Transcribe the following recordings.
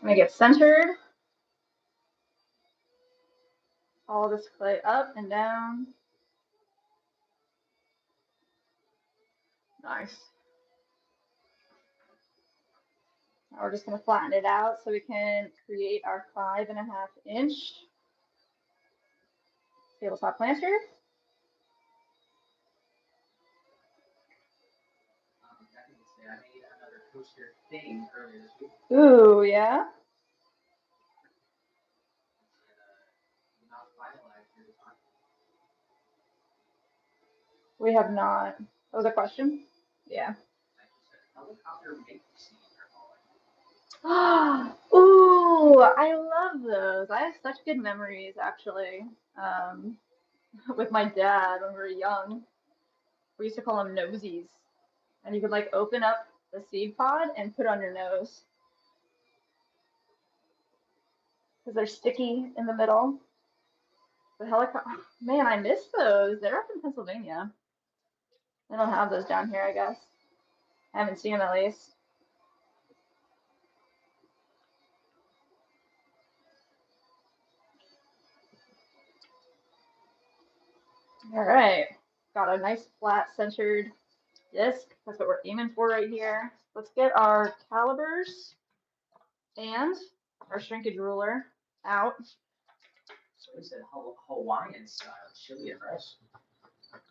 Make it centered. All this clay up and down. Nice. Now we're just going to flatten it out so we can create our 5.5-inch tabletop planter. I made another coaster thing earlier this week. Ooh, yeah. Not finalized here this time. We have not. That was a question? Yeah. Helicopter make scene Ooh, I love those. I have such good memories actually. Um, with my dad when we were young. We used to call them nosies. And you could like open up the seed pod and put it on your nose. Because they're sticky in the middle. The helicopter, man, I miss those. They're up in Pennsylvania. They don't have those down here, I guess. I haven't seen them at least. All right, got a nice flat centered disc. That's what we're aiming for right here. Let's get our calipers and our shrinkage ruler out. So we said Hawaiian style chili and rice.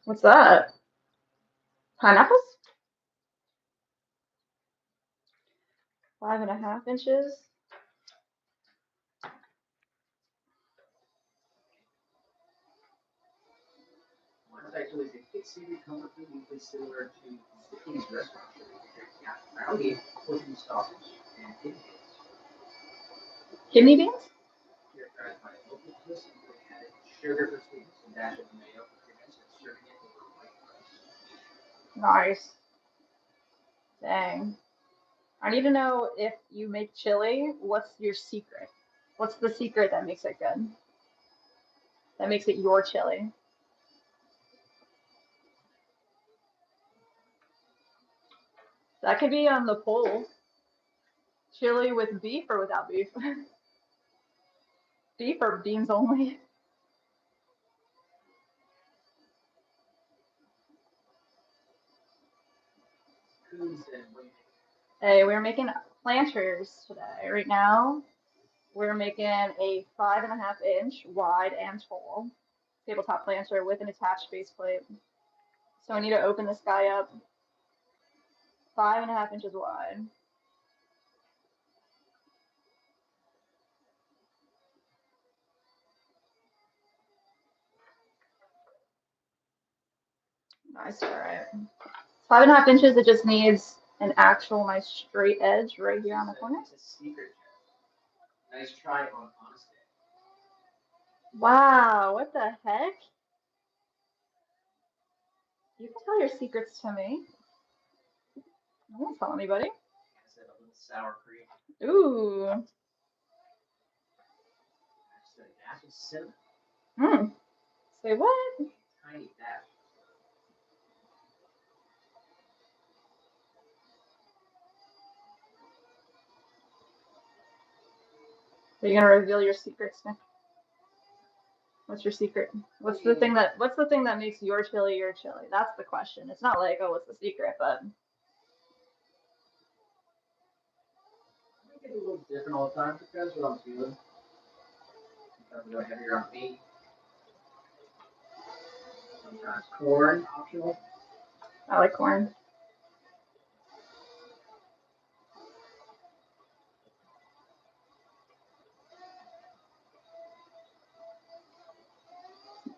What's that? Pineapples? 5.5 inches. It's actually a thick seaweed comfort food usually similar to Japanese restaurant chili. Brownie, portion sausage, and kidney beans. Kidney beans? Here fried by local twist, including added sugar for sweetness and dash of tomato for creaminess and serving it over white rice. Nice. Dang. I need to know if you make chili, what's your secret? What's the secret that makes it good? That makes it your chili? That could be on the poll. Chili with beef or without beef? Beef or beans only? Hey, we're making planters today. Right now, we're making a 5.5-inch wide and tall tabletop planter with an attached base plate. So I need to open this guy up 5.5 inches wide. Nice, all right. 5.5 inches, it just needs an actual nice straight edge right here on the corner. It's a secret. Nice try on honesty. Wow, what the heck? You can tell your secrets to me. I won't tell anybody. I said a little sour cream. Ooh. I said a dash of cinnamon. Hmm. Say what? Tiny dash. Are you gonna reveal your secrets, Nick? What's your secret? What's the thing that makes your chili your chili? That's the question. It's not like, oh, what's the secret, but I make it a little different all the time. Depends what I'm feeling. Sometimes a little heavier on meat. Sometimes corn, optional. I like corn.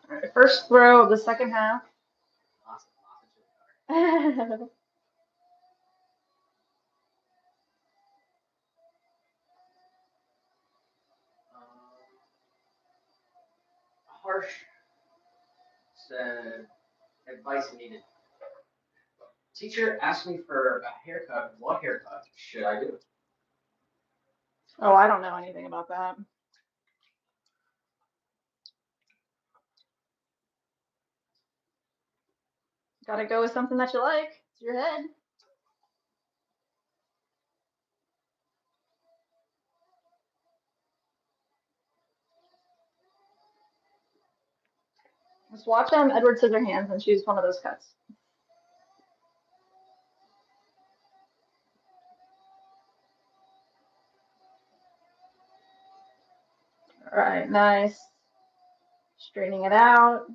All right, first throw of the second half. Awesome. Harsh said advice needed. Teacher asked me for a haircut. What haircut should I do? Oh, I don't know anything about that. Gotta go with something that you like. It's your head. Just watch Edward Scissorhands and choose one of those cuts. All right, nice. Straightening it out.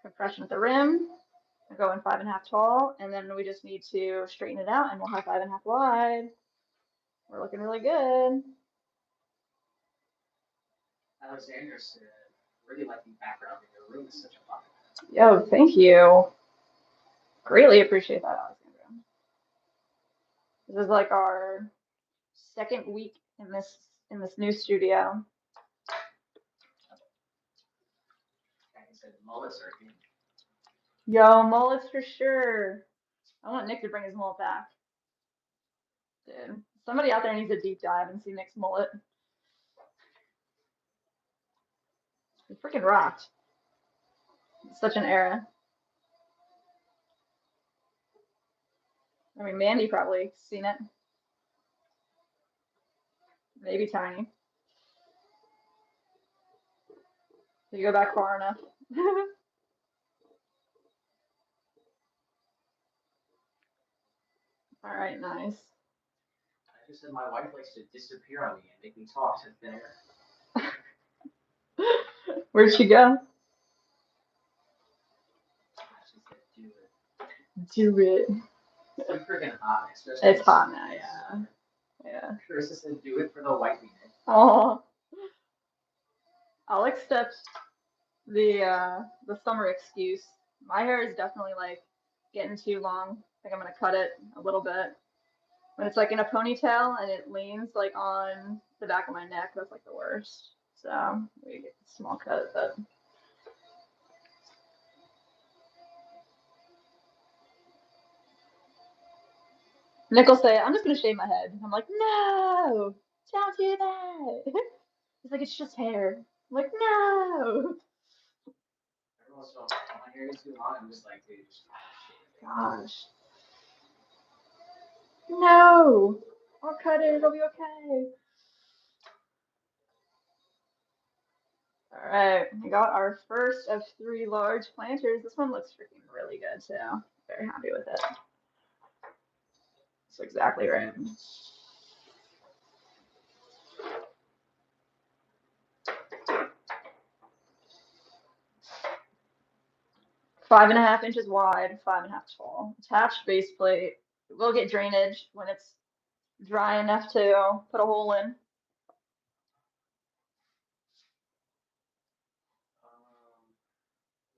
Compression at the rim. We're going 5.5 tall, and then we just need to straighten it out, and we'll have 5.5 wide. We're looking really good. Alexander said, really like the background in your room. Is such a fun. Yo, thank you. Greatly appreciate that, Alexandra. This is like our second week in this new studio. He said mullets are in. Yo, mullets for sure. I want Nick to bring his mullet back. Dude, somebody out there needs a deep dive and see Nick's mullet. He freaking rocked. It's such an era. I mean, Mandy probably seen it. Maybe Tiny. Did you go back far enough? All right, nice. I just said my wife likes to disappear on me and make me talk to thin air. Where'd she go? She said, do it. Do it. It's like freaking hot, especially. It's hot now, yeah. Yeah. Carissa said, do it for the white meat. Oh, I'll accept the summer excuse. My hair is definitely like getting too long. I think I'm gonna cut it a little bit. When it's like in a ponytail and it leans like on the back of my neck, that's like the worst. So we get a small cut, but Nick will say, I'm just gonna shave my head. I'm like, no, don't do that. He's like, it's just hair. I'm like, no. Everyone's so my hair is too long. I'm just like, dude, just Gosh. No. I'll cut it. It'll be okay. All right. We got our first of 3 large planters. This one looks freaking really good too. Very happy with it. That's exactly right. Five and a half inches wide, 5.5 tall. Attached base plate. It will get drainage when it's dry enough to put a hole in.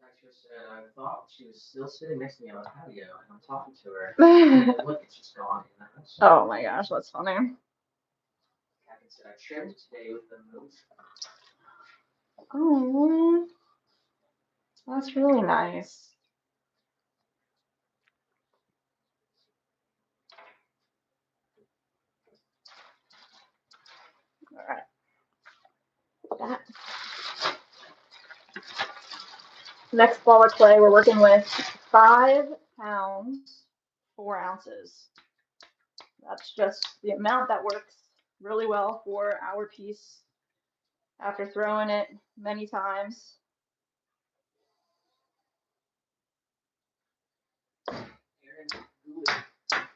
Lecture said, I thought she was still sitting next to me on the patio, and I'm talking to her. And look, it's just gone. Oh my gosh, that's funny. Captain said, I trimmed today with the move. Oh, that's really nice. All right. That. Next ball of clay, we're working with 5 pounds, 4 ounces. That's just the amount that works really well for our piece after throwing it many times.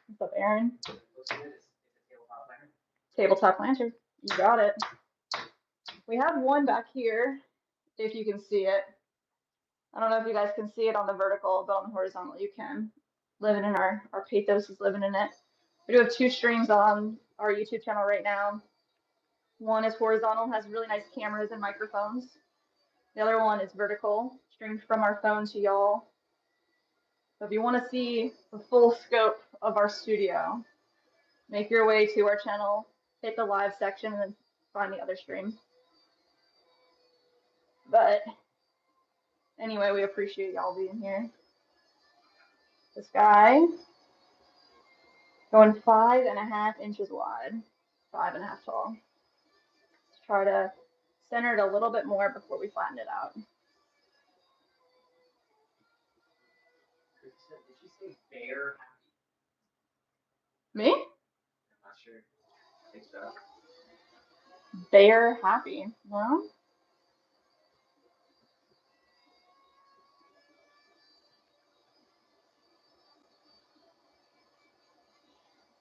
What's up, Aaron? Tabletop lantern. You got it. We have one back here, if you can see it. I don't know if you guys can see it on the vertical, but on the horizontal you can. Living in our pathos is living in it. We do have 2 streams on our YouTube channel right now. One is horizontal, has really nice cameras and microphones. The other one is vertical, streamed from our phone to y'all. So if you want to see the full scope of our studio, make your way to our channel, hit the live section, and then find the other stream. But anyway, we appreciate y'all being here. This guy going 5.5 inches wide, 5.5 tall. Let's try to center it a little bit more before we flatten it out. Did she say bear happy? Me? I'm not sure. I think so. Bear happy. No?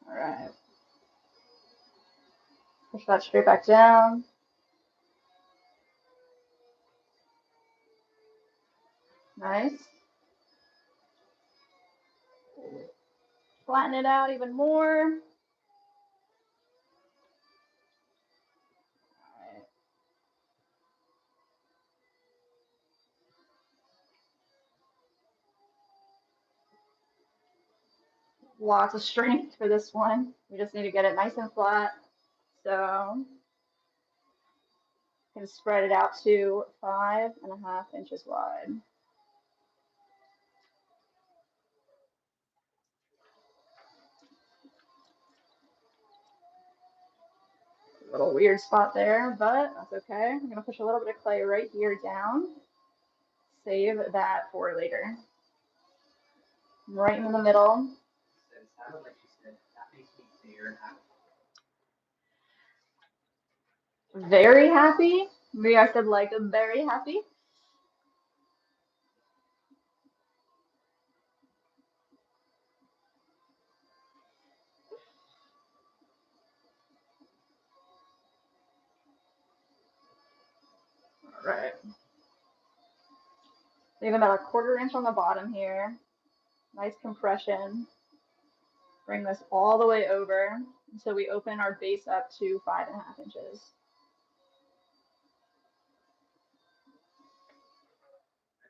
All right. Push that straight back down. Nice. Flatten it out even more. All right. Lots of strength for this one. We just need to get it nice and flat. So can spread it out to 5.5 inches wide. A little weird spot there, but that's okay. I'm gonna push a little bit of clay right here down. Save that for later. Right in the middle. It sounded like she said, that makes me very happy. Very happy. Maybe I said like very happy. All right. Leave about a 1/4 inch on the bottom here. Nice compression. Bring this all the way over until we open our base up to 5.5 inches.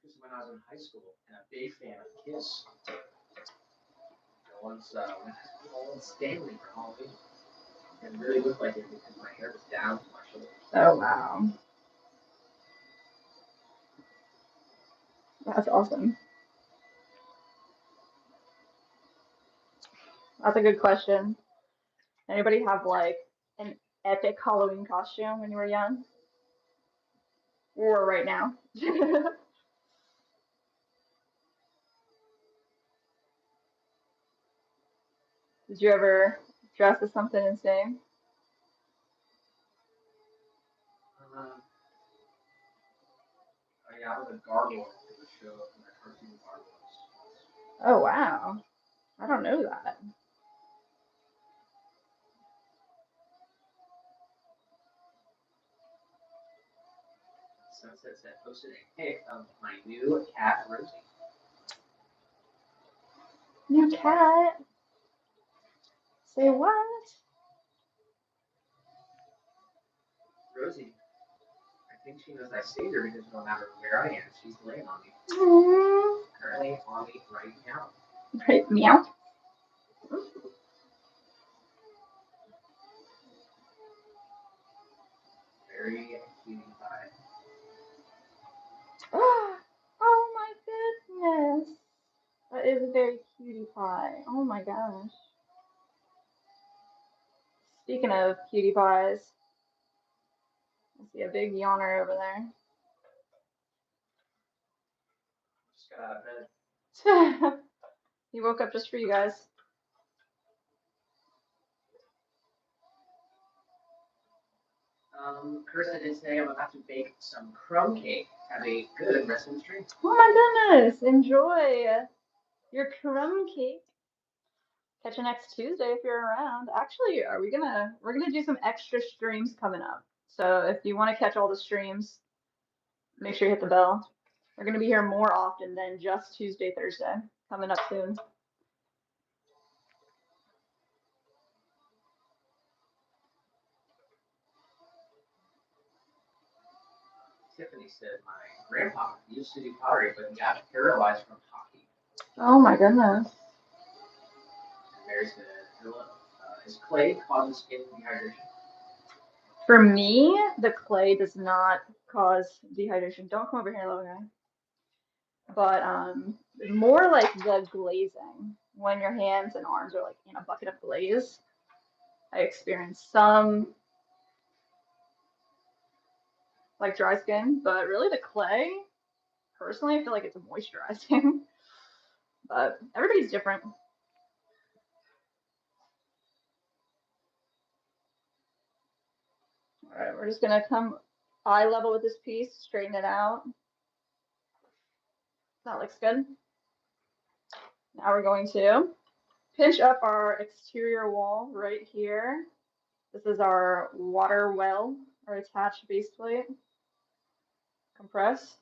This is when I was in high school and a big fan of Kiss. Once went to Paul Stanley for Halloween. And really looked like it because my hair was down to my shoulders. Oh wow. That's awesome. That's a good question. Anybody have like an epic Halloween costume when you were young? Or right now? Did you ever dress as something insane? Um, I was a gargoyle for the show from the cartoon Gargoyles. Oh wow. I don't know that. Sunset Set posted a pic of my new cat Rosie. New cat. Say what? Rosie, I think she knows I saved her because no matter where I am, she's laying on me. Mm. Currently on me right now. Right, meow. Very cutie pie. Oh my goodness. That is a very cutie pie. Oh my gosh. Speaking of cutie pies, I see a big yawner over Just got out of bed. there. He woke up just for you guys. Carissa did say I'm about to bake some crumb cake. Have a good rest of the stream. Oh my goodness. Enjoy your crumb cake. Catch you next Tuesday if you're around. Actually, we're gonna do some extra streams coming up. So if you want to catch all the streams, make sure you hit the bell. We're gonna be here more often than just Tuesday, Thursday. Coming up soon. Tiffany said my grandpa used to do pottery, but he got paralyzed from hockey. Oh my goodness. And Mary said, his clay causes skin dehydration. For me, the clay does not cause dehydration. Don't come over here, little guy. But more like the glazing. When your hands and arms are like in a bucket of glaze, I experience some like dry skin, but really the clay, personally, I feel like it's moisturizing. But everybody's different. All right, we're we're just gonna come eye level with this piece, straighten it out. That looks good. Now we're going to pinch up our exterior wall right here. This is our water well, our attached base plate. Compress.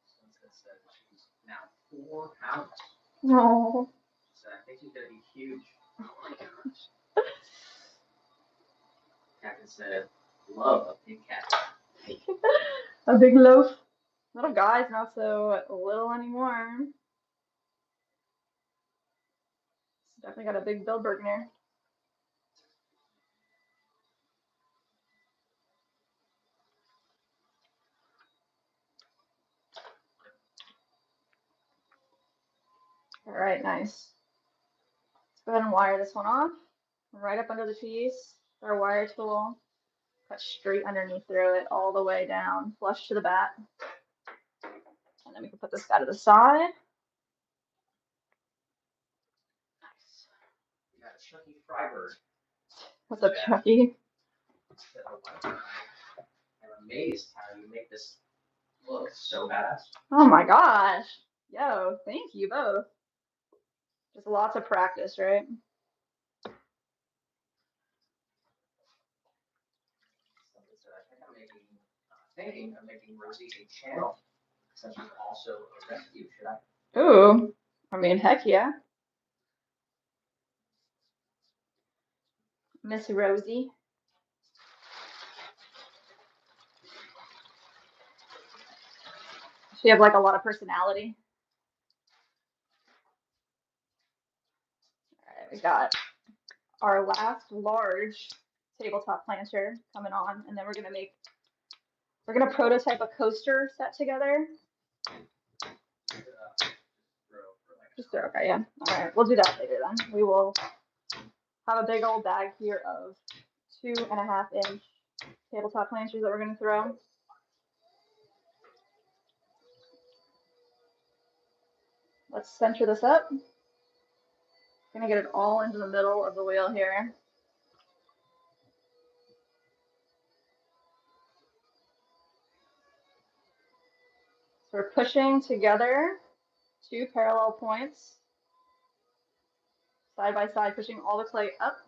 Sunset said she's now 4 pounds. Oh. So I think she's gonna be huge. Oh my gosh. Captain said, love a big cat. A big loaf. Little guy's not so little anymore. Definitely got a big Bill Bergner. All right, nice. Let's go ahead and wire this one off. Right up under the piece. Our wire tool. Cut straight underneath through it, all the way down, flush to the bat. And then we can put this guy to the side. Nice. We got Chucky Freiberg. What's up, Chucky? I'm amazed how you make this look so badass. Oh my gosh. Yo, thank you both. Just lots of practice, right? I'm making Rosie a channel since she's also a rescue. Should I? Ooh, I mean, heck yeah. Miss Rosie. She have like a lot of personality. All right, we got our last large tabletop planter coming on, and then we're gonna prototype a coaster set together. Just throw, okay, yeah. All right, we'll do that later then. We will have a big old bag here of 2.5-inch tabletop planters that we're gonna throw. Let's center this up. Gonna get it all into the middle of the wheel here. So we're pushing together 2 parallel points, side by side, pushing all the clay up.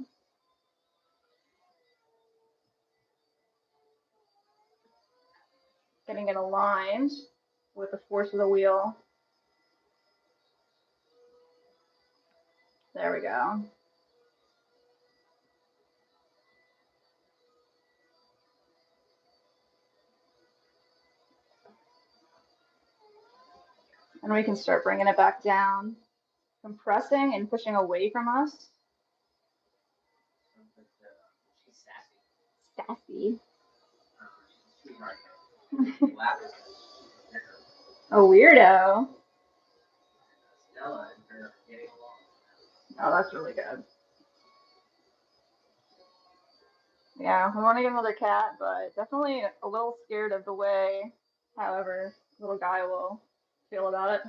Getting it aligned with the force of the wheel. There we go. And we can start bringing it back down, compressing and pushing away from us. She's sassy. Sassy. A weirdo. Stella and her are getting along. Oh, that's really good. Yeah, I want to get another cat, but definitely a little scared of the way, however, little guy will feel about it.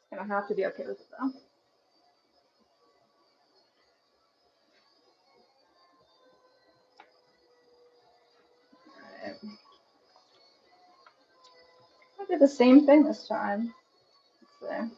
It's gonna have to be okay with it though. Alright. I'll do the same thing this time. Let's see.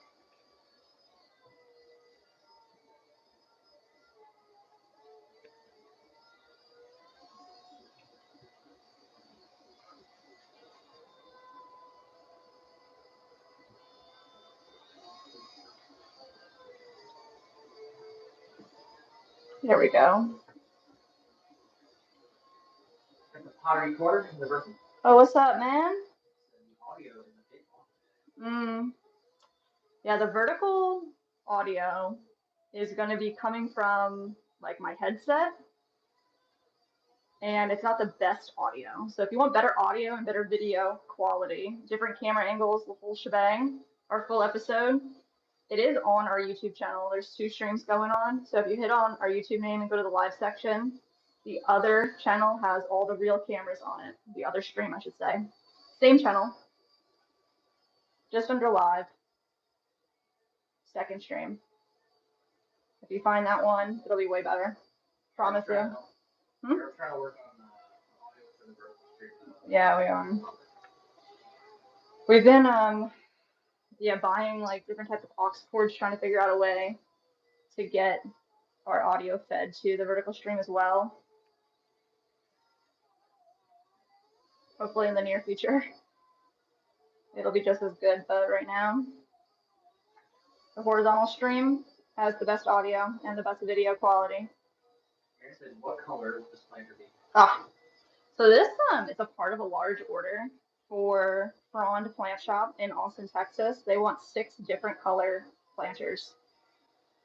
There we go. The pottery corner in the vertical. Oh, what's up, man? The audio is a bit on. Yeah, the vertical audio is going to be coming from like my headset, and it's not the best audio. So if you want better audio and better video quality, different camera angles, the full shebang, our full episode, it is on our YouTube channel. There's 2 streams going on. So if you hit on our YouTube name and go to the live section, the other channel has all the real cameras on it. The other stream, I should say. Same channel, just under live, second stream. If you find that one, it'll be way better. Promise you. We're trying to work on audio for the vertical stream. Yeah, we are. We've been buying like different types of aux cords, trying to figure out a way to get our audio fed to the vertical stream as well. Hopefully in the near future, it'll be just as good, but right now, the horizontal stream has the best audio and the best video quality. I said, what color will this planter be? Ah, so this is a part of a large order for Frond Plant Shop in Austin, Texas. They want 6 different color planters.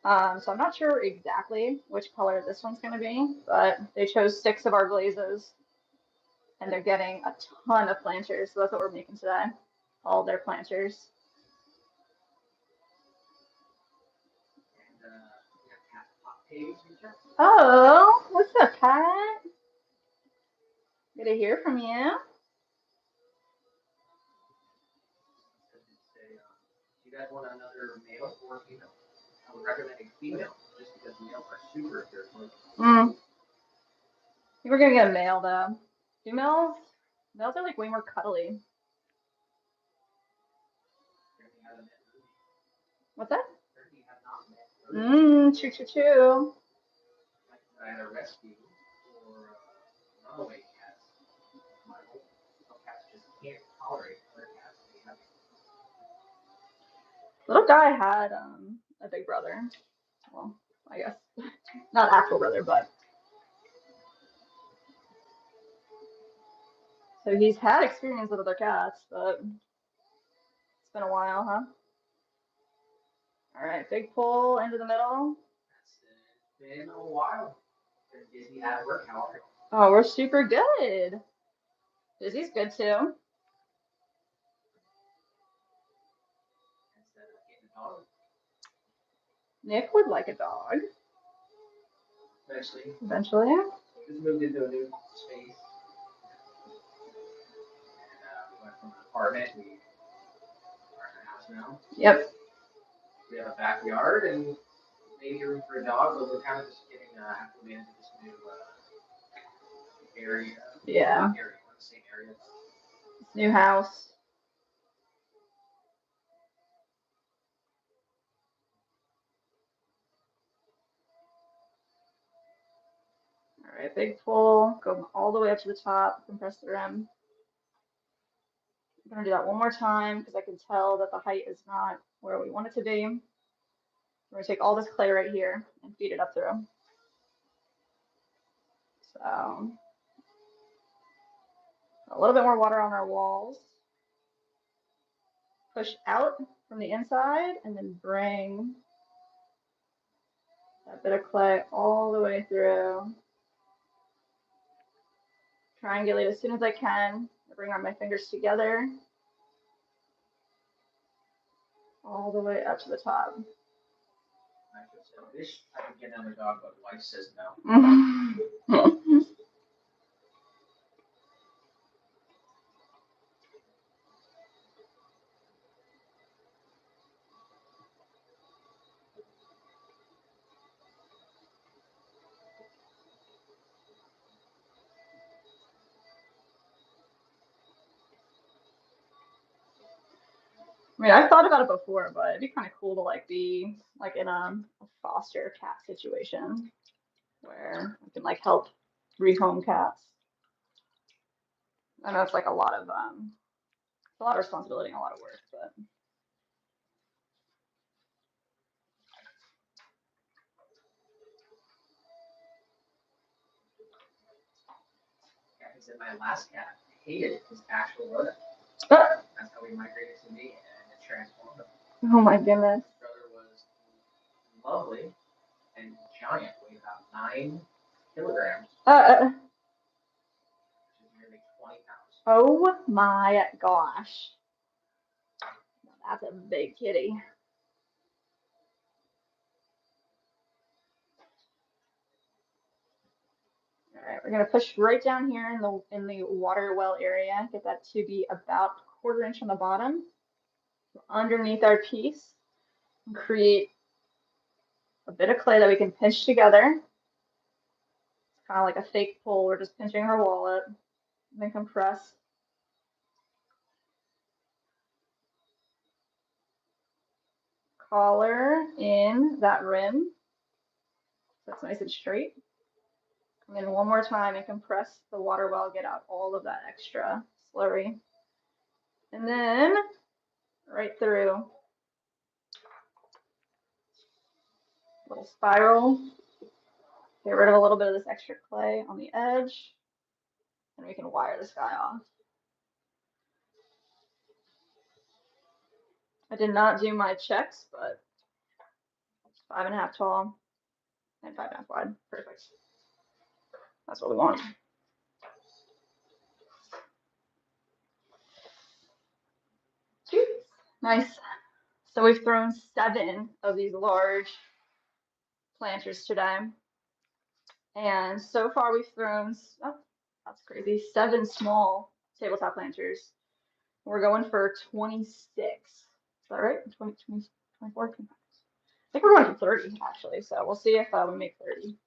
So I'm not sure exactly which color this one's going to be, but they chose 6 of our glazes, and they're getting a ton of planters. So that's what we're making today, all their planters. Oh, what's up, Pat? Good to hear from you. You guys want another male or female? I would recommend a female, just because males are super irritable. I think we're gonna get a male though. Females are like way more cuddly. What's that? Choo choo choo. I had a rescue for runaway cats. My local cats just can't tolerate other cats. Little guy had a big brother. Well, I guess not actual brother, but so he's had experience with other cats, but it's been a while, huh? All right, big pull into the middle. It's been a while. Busy at work, how are you? Oh, we're super good. Busy's good too. Nick would like a dog. Eventually. Just moved into a new space. We went from an apartment, we are in a house now. Yep. We have a backyard and maybe room for a dog, but we're kind of just getting acclimated to this new area. Yeah. Same area. New house. All right, big pull, go all the way up to the top, compress the rim. I'm gonna do that one more time because I can tell that the height is not where we want it to be. We're gonna take all this clay right here and feed it up through. So a little bit more water on our walls. Push out from the inside and then bring that bit of clay all the way through. Triangulate as soon as I can. Bring my fingers together. All the way up to the top. I wish I could get another dog, but wife says no. I mean, I've thought about it before, but it'd be kind of cool to like be like in a foster cat situation where I can like help rehome cats. I know it's like a lot of responsibility and a lot of work, but Yeah, he said my last cat hated his actual rodent. That's how he migrated to me and it transformed him. Oh my goodness. His brother was lovely and giant, weighed about 9 kilograms. Which is nearly 20 pounds. Oh my gosh. That's a big kitty. All right, we're gonna push right down here in the water well area. Get that to be about a 1/4 inch on the bottom, underneath our piece. Create a bit of clay that we can pinch together. It's kind of like a fake pull. We're just pinching her wallet and then compress. Collar in that rim. So it's nice and straight. And then one more time and compress the water well, get out all of that extra slurry. And then right through. Little spiral. Get rid of a little bit of this extra clay on the edge. And we can wire this guy off. I did not do my checks, but it's 5.5 tall and 5.5 wide. Perfect. That's what we want. Nice. So we've thrown 7 of these large planters today. And so far we've thrown, oh, that's crazy, 7 small tabletop planters. We're going for 26. Is that right? 20, 20, 24, 25. I think we're going for 30 actually. So we'll see if we make 30.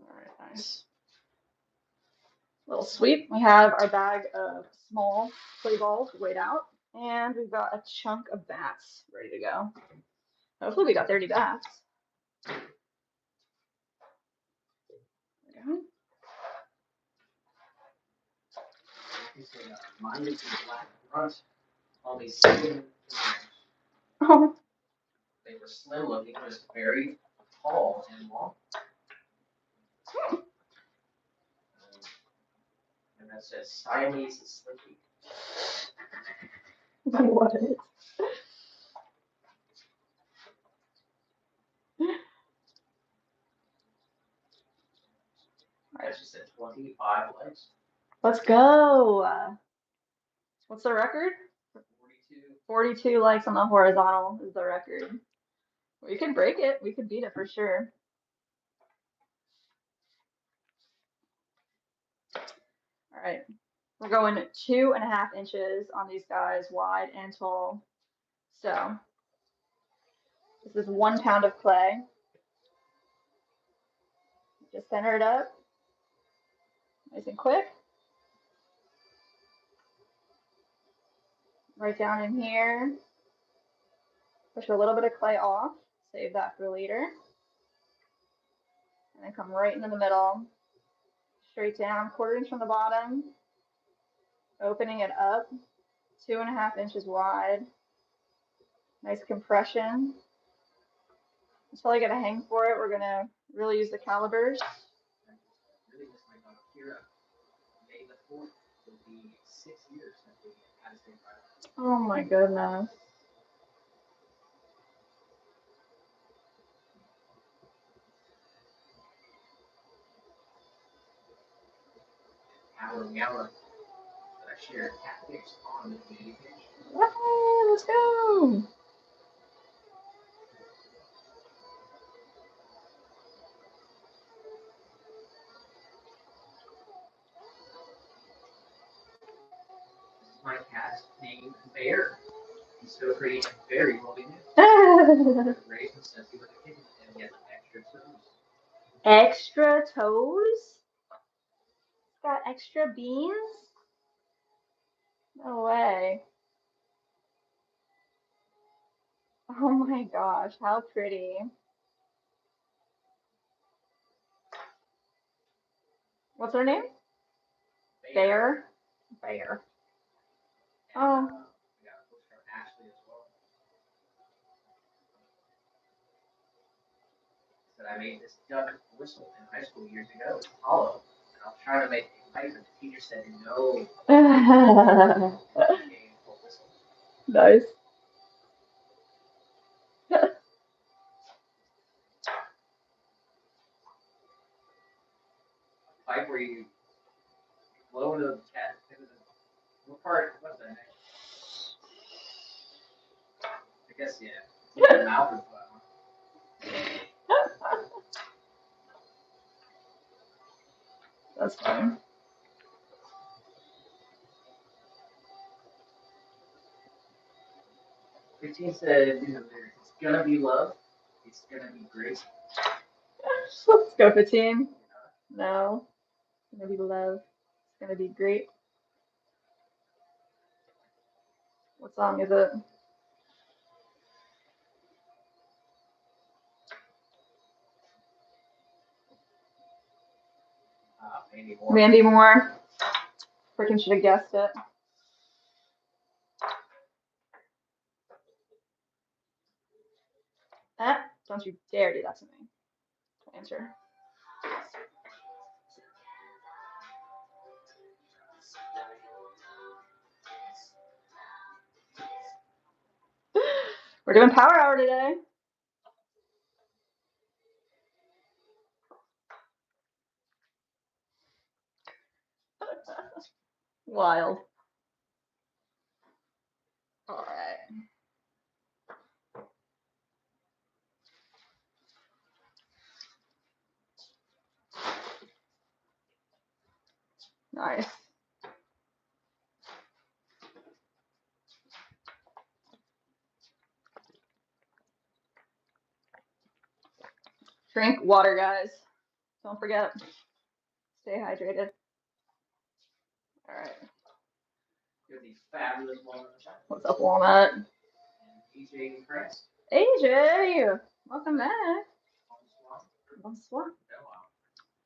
All right, nice. Little sweep. We have our bag of small clay balls weighed out, and we've got a chunk of bats ready to go. Hopefully we got 30 bats. There we go. Mine is the black front, only 7 Oh. They were slim looking, just very tall and long. And that says Siamese Slinky. What? Alright, she said 25 legs. Let's go. What's the record? 42. 42 likes on the horizontal is the record. We can break it. We could beat it for sure. All right. We're going 2.5 inches on these guys, wide and tall. So this is 1 pound of clay. Just center it up. Nice and quick. Right down in here. Push a little bit of clay off. Save that for later. And then come right into the middle. Straight down, 1/4 inch from the bottom. Opening it up. 2.5 inches wide. Nice compression. Until I get a hang for it, we're gonna really use the calipers. Really miss my dog Kira. May the 4th will be 6 years since we had a state ride. Oh my goodness. Hour that I shared cat pics on the community page. Yay, let's go. My cat named Bear. He's so pretty and very well behaved. Raised and since he was a kitten, and he has extra toes. Extra toes? Got extra beans? No way. Oh my gosh, how pretty. What's her name? Bear. Bear. Oh. We got a post from Ashley as well. Said I made this duck whistle in high school years ago. It's hollow. And I was trying to make it pipe, and the teacher said no. Nice. Pipe where you blow into the cat. What part? What's that? I guess, yeah. The mouth is That's fine. 15 said in the lyrics, it's gonna be love, it's gonna be great. Let's go 15. No. It's gonna be love. It's gonna be great. What song is it? Mandy Moore. Mandy Moore. Freaking should have guessed it. Don't you dare do that to me. Answer. We're doing Power Hour today. Wild. All right. Nice. Drink water, guys. Don't forget. Stay hydrated. All right. You're the fabulous Walnut. What's up, Walnut? And AJ Press. AJ, welcome back. Bonsoir.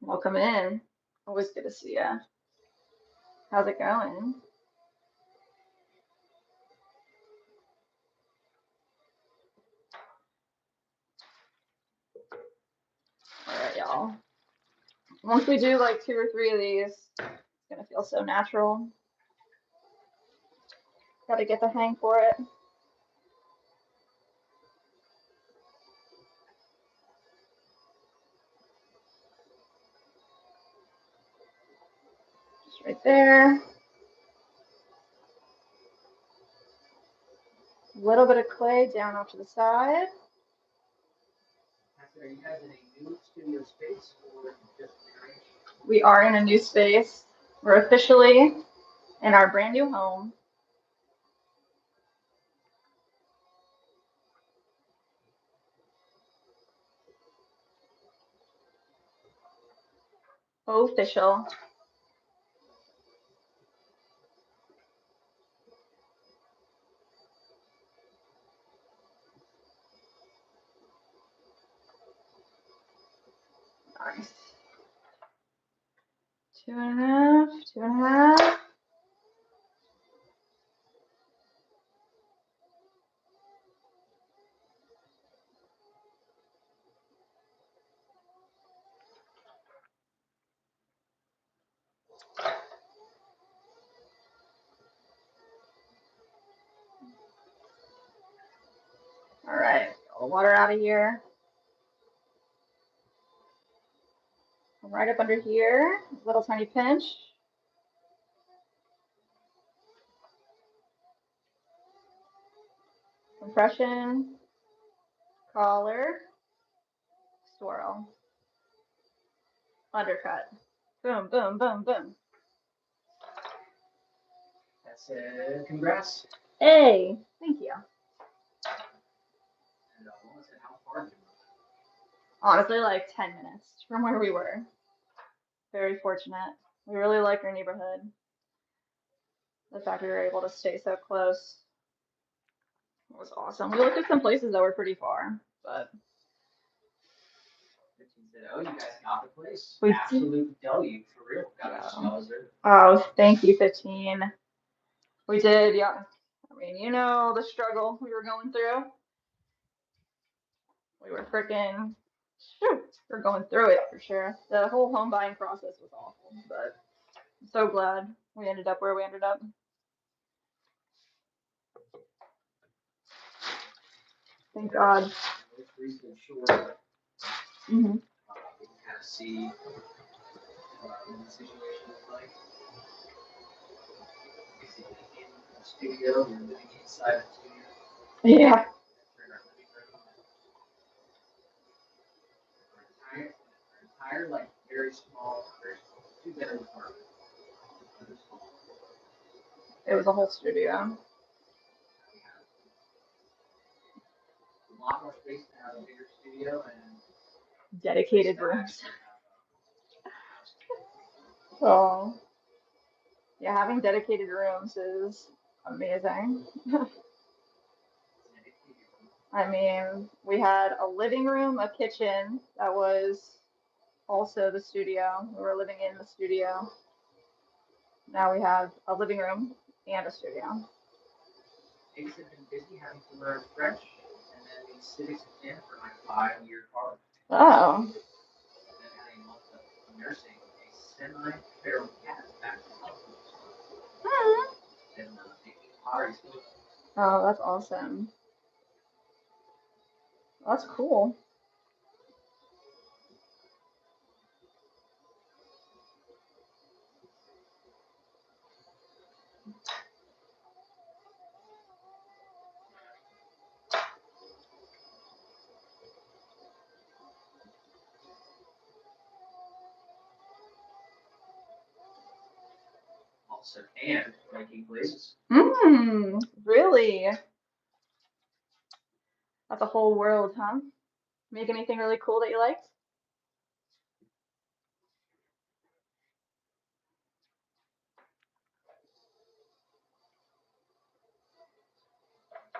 Welcome in. Always good to see ya. How's it going? All right, y'all. Once we do like 2 or 3 of these, it's gonna feel so natural. Gotta get the hang for it. Just right there. A little bit of clay down off to the side. Are you guys in a new studio space or just rearranged? We are in a new space. We're officially in our brand new home. Official. Nice. 2.5, 2.5. All right, all the water out of here. Right up under here, little tiny pinch. Compression, collar, swirl, undercut. Boom, boom, boom, boom. That's congrats. Hey, thank you. And what said, how far did you move? Honestly, like 10 minutes from where we were. Very fortunate. We really like our neighborhood. The fact we were able to stay so close was awesome. We looked at some places that were pretty far, but 15 said, oh, you guys got the place. We Absolute W, for real. Got Yeah. it smells there. Oh, thank you, 15. We did, yeah. I mean, you know the struggle we were going through. We were freaking, we're going through it for sure. The whole home buying process was awful, but I'm so glad we ended up where we ended up. Thank God. Most recent short, Mm-hmm. you can kind of see what the situation is like. Basically in the studio, we're living inside the studio. Yeah. Entire, like very small, 2-bedroom apartment. It was a whole studio. studio and they Dedicated still rooms. actually have Oh, yeah, having dedicated rooms is amazing. dedicated room. I mean, we had a living room, a kitchen that was also the studio. We were living in the studio. Now we have a living room and a studio. Kids have been busy having to learn French and then the civics exam for my 5-year card. Oh, Then had a month of nursing a semi-feral cat back to health. hmm. Then making pottery skills. Oh, that's awesome. That's cool. Also, and making glazes. Really? That's a whole world, huh? Make anything really cool that you liked?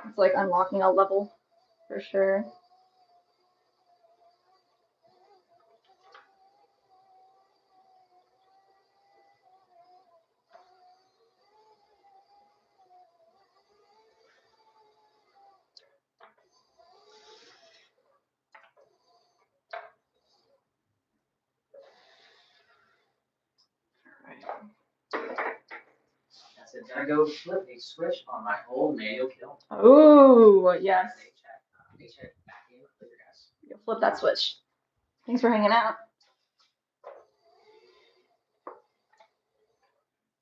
It's like unlocking a level for sure. That's it. Then I go flip a switch on my old manual kiln. Oh, yes. They check back in later, guys. You'll flip that switch. Thanks for hanging out.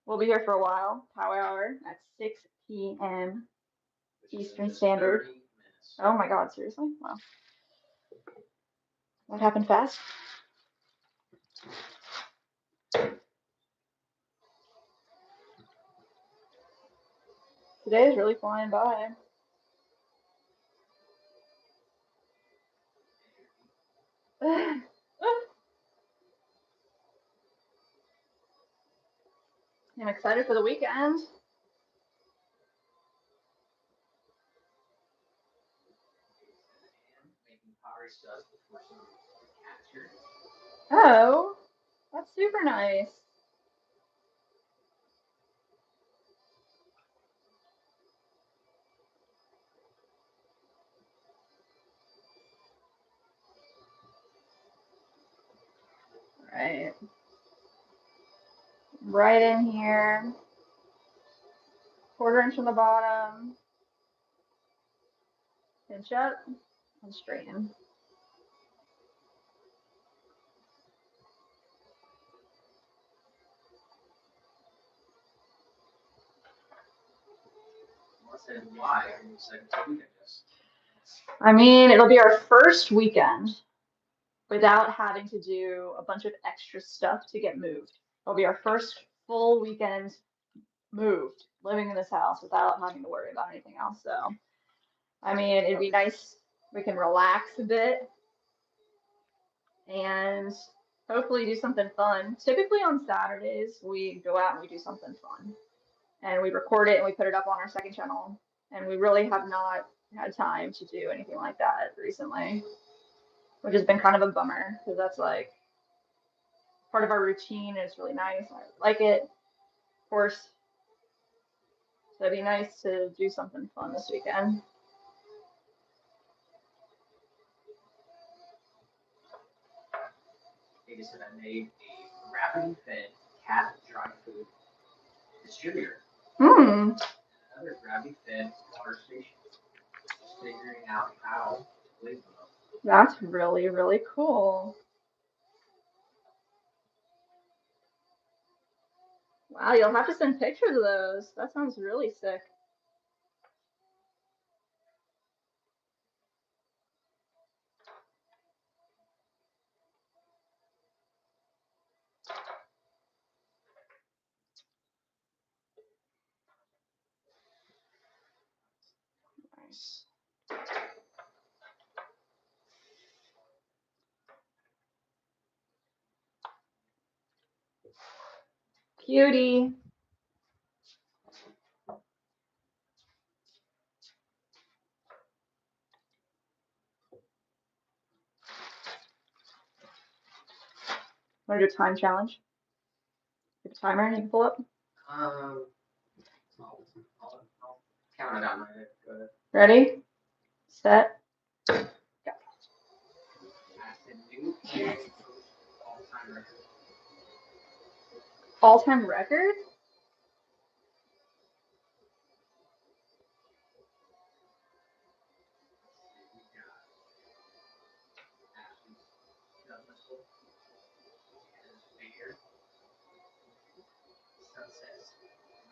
We'll be here for a while. Power hour at 6 p.m. Eastern Standard. 30 minutes. Oh my God, seriously? Wow. That happened fast. Today is really flying by. I'm excited for the weekend. And making pottery studs before some capture. Oh, that's super nice. Right. Right in here. Quarter inch on the bottom. Pinch up and straighten. Said, why are you excited for the weekend, Jess? I mean, it'll be our first weekend without having to do a bunch of extra stuff to get moved. It'll be our first full weekend moved, living in this house without having to worry about anything else. So, I mean, it'd be nice. We can relax a bit and hopefully do something fun. Typically on Saturdays, we go out and we do something fun and we record it and we put it up on our second channel. And we really have not had time to do anything like that recently, which has been kind of a bummer because that's like part of our routine. It's really nice. I like it, of course. So it'd be nice to do something fun this weekend. They just said I made a gravity fed cat dry food distributor. Hmm. Another gravity fed water station. Just figuring out how to blaze them up. That's really, really cool. Wow, you'll have to send pictures of those. That sounds really sick. Nice. Cutie. Want to do a time challenge? Get a timer and you can pull up. I'll count it out in my head. Go ahead. Ready, set, go. That's a new all-time record. All-time record? Sunsets,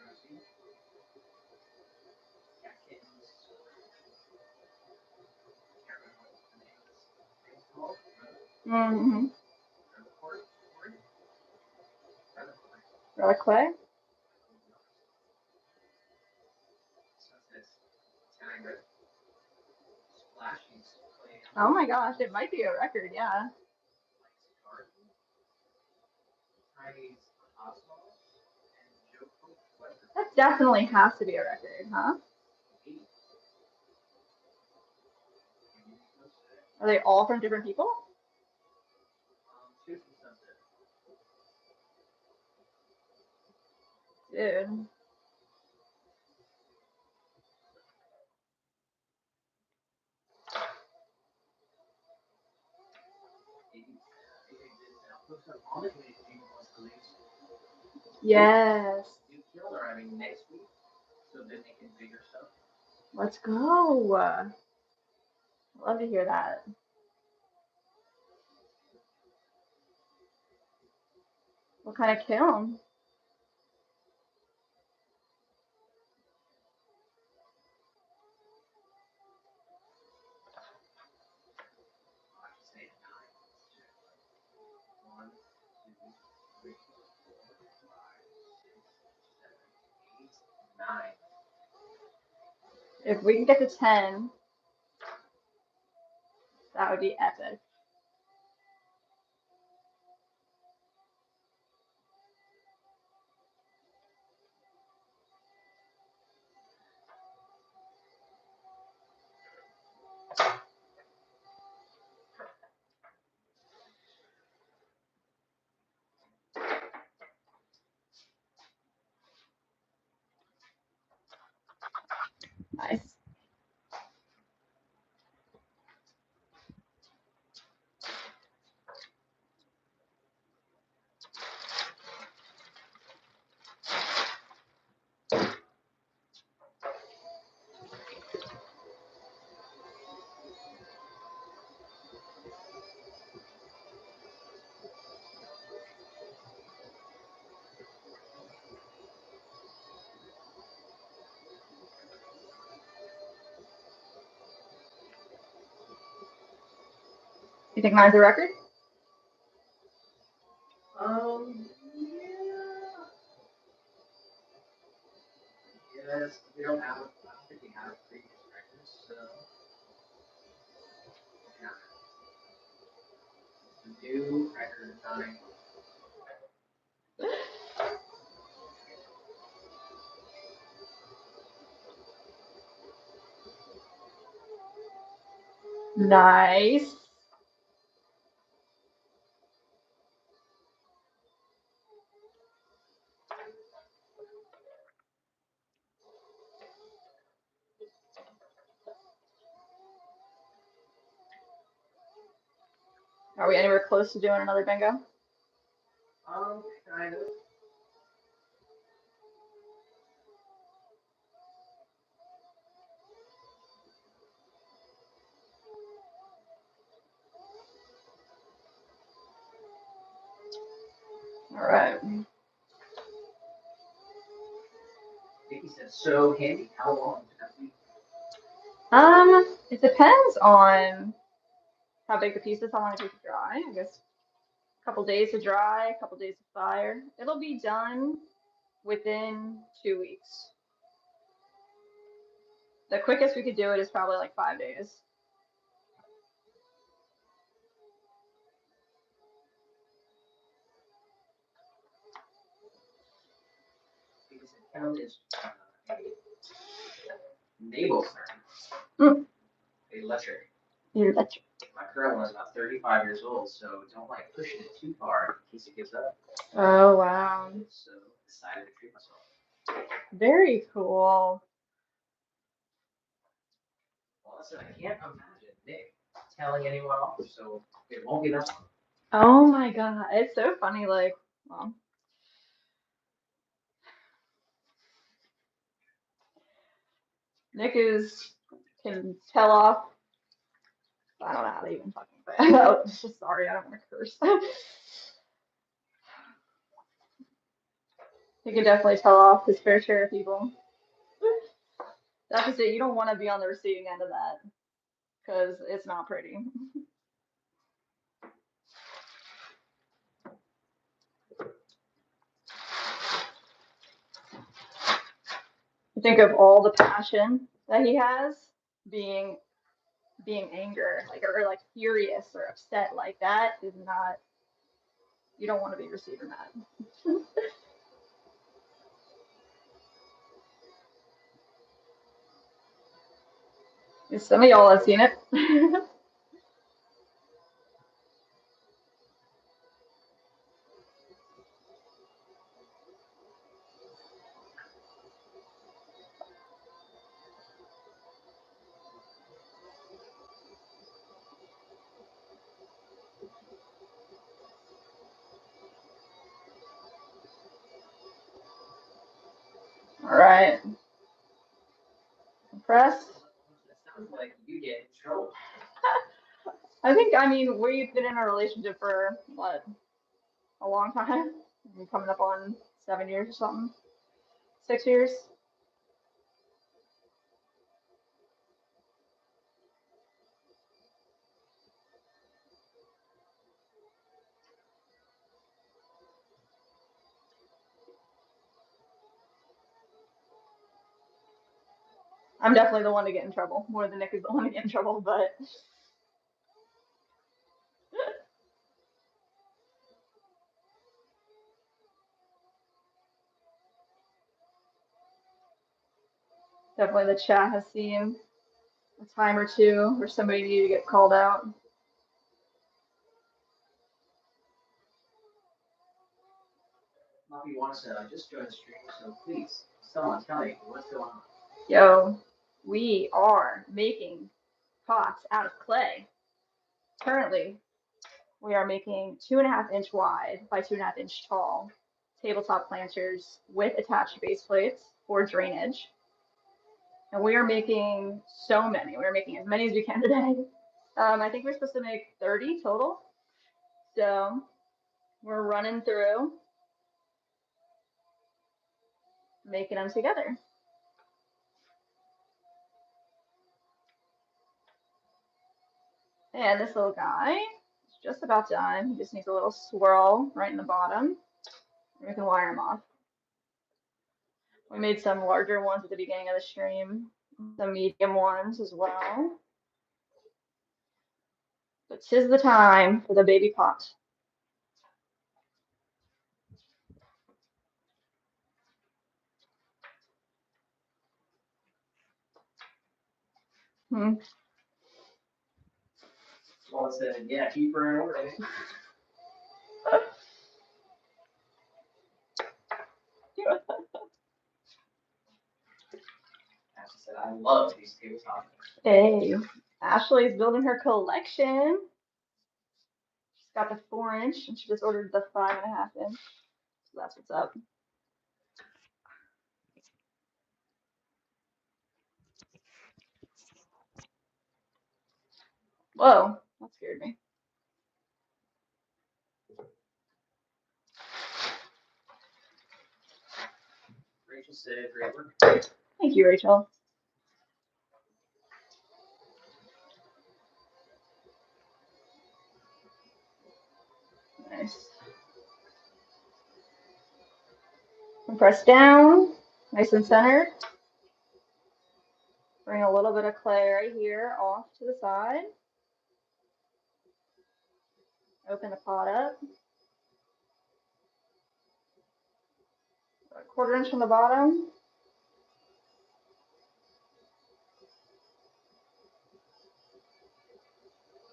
Rosie, got kittens. Can't remember what the name is. It's called Mm-hmm. Brother Court. Clay? Sunsets, Tiger, Splashies, Clay. Oh my gosh, it might be a record, yeah. That definitely has to be a record, huh? Are they all from different people? Dude. Yes. Let's go. Love to hear that. What kind of kiln? If we can get to 10, that would be epic. Nice. You think mine's a record? Yeah. Yes, we don't have. I don't think we have previous records, so. Yeah. The new record 9. Nice. Are we anywhere close to doing another bingo? Kind of. All right. Vicky said, so handy. How long did that be? It depends on how big the piece is, how long it takes to dry. I guess a couple days to dry, a couple days to fire. It'll be done within 2 weeks. The quickest we could do it is probably like 5 days. Kettle is a naval term, Mm, electric. electric. My current one is about 35 years old, so don't like pushing it too far in case it gives up. Oh, wow. So decided to treat myself. Very cool. Well, listen, I can't imagine Nick telling anyone off, so it won't be that one. Oh my God. It's so funny. Like, well, Nick can tell off. I don't know how to even fucking say it. Oh, just sorry, I don't want to curse. He can definitely tell off his fair share of people. That's just it. You don't want to be on the receiving end of that because it's not pretty. You think of all the passion that he has being anger, like or like furious or upset, like that is not. You don't want to be receiving that. Some of y'all have seen it. All right, impressed. It sounds like you get in trouble. I mean, we've been in a relationship for what, a long time? Coming up on 7 years or something. 6 years. I'm definitely the one to get in trouble, more than Nick is the one to get in trouble, but definitely the chat has seen a time or two where somebody needed to get called out. Lucky one said, I just joined the stream, so please, someone tell me what's going on. Yo, we are making pots out of clay. Currently, we are making 2.5 inch wide by 2.5 inch tall tabletop planters with attached base plates for drainage. And we are making so many. We're making as many as we can today. I think we're supposed to make 30 total. So we're running through making them together. And this little guy is just about done. He just needs a little swirl right in the bottom. We can wire him off. We made some larger ones at the beginning of the stream, some medium ones as well. But 'tis the time for the baby pot. Hmm. Well, it said, yeah, keep her in order. Ashley said, I love these tabletop. Hey, Ashley's building her collection. She's got the 4 inch and she just ordered the 5.5 inch. So that's what's up. Whoa, that scared me. Rachel said, great work. Thank you, Rachel. Nice. And press down, nice and centered. Bring a little bit of clay right here off to the side. Open the pot up. 1/4 inch from the bottom.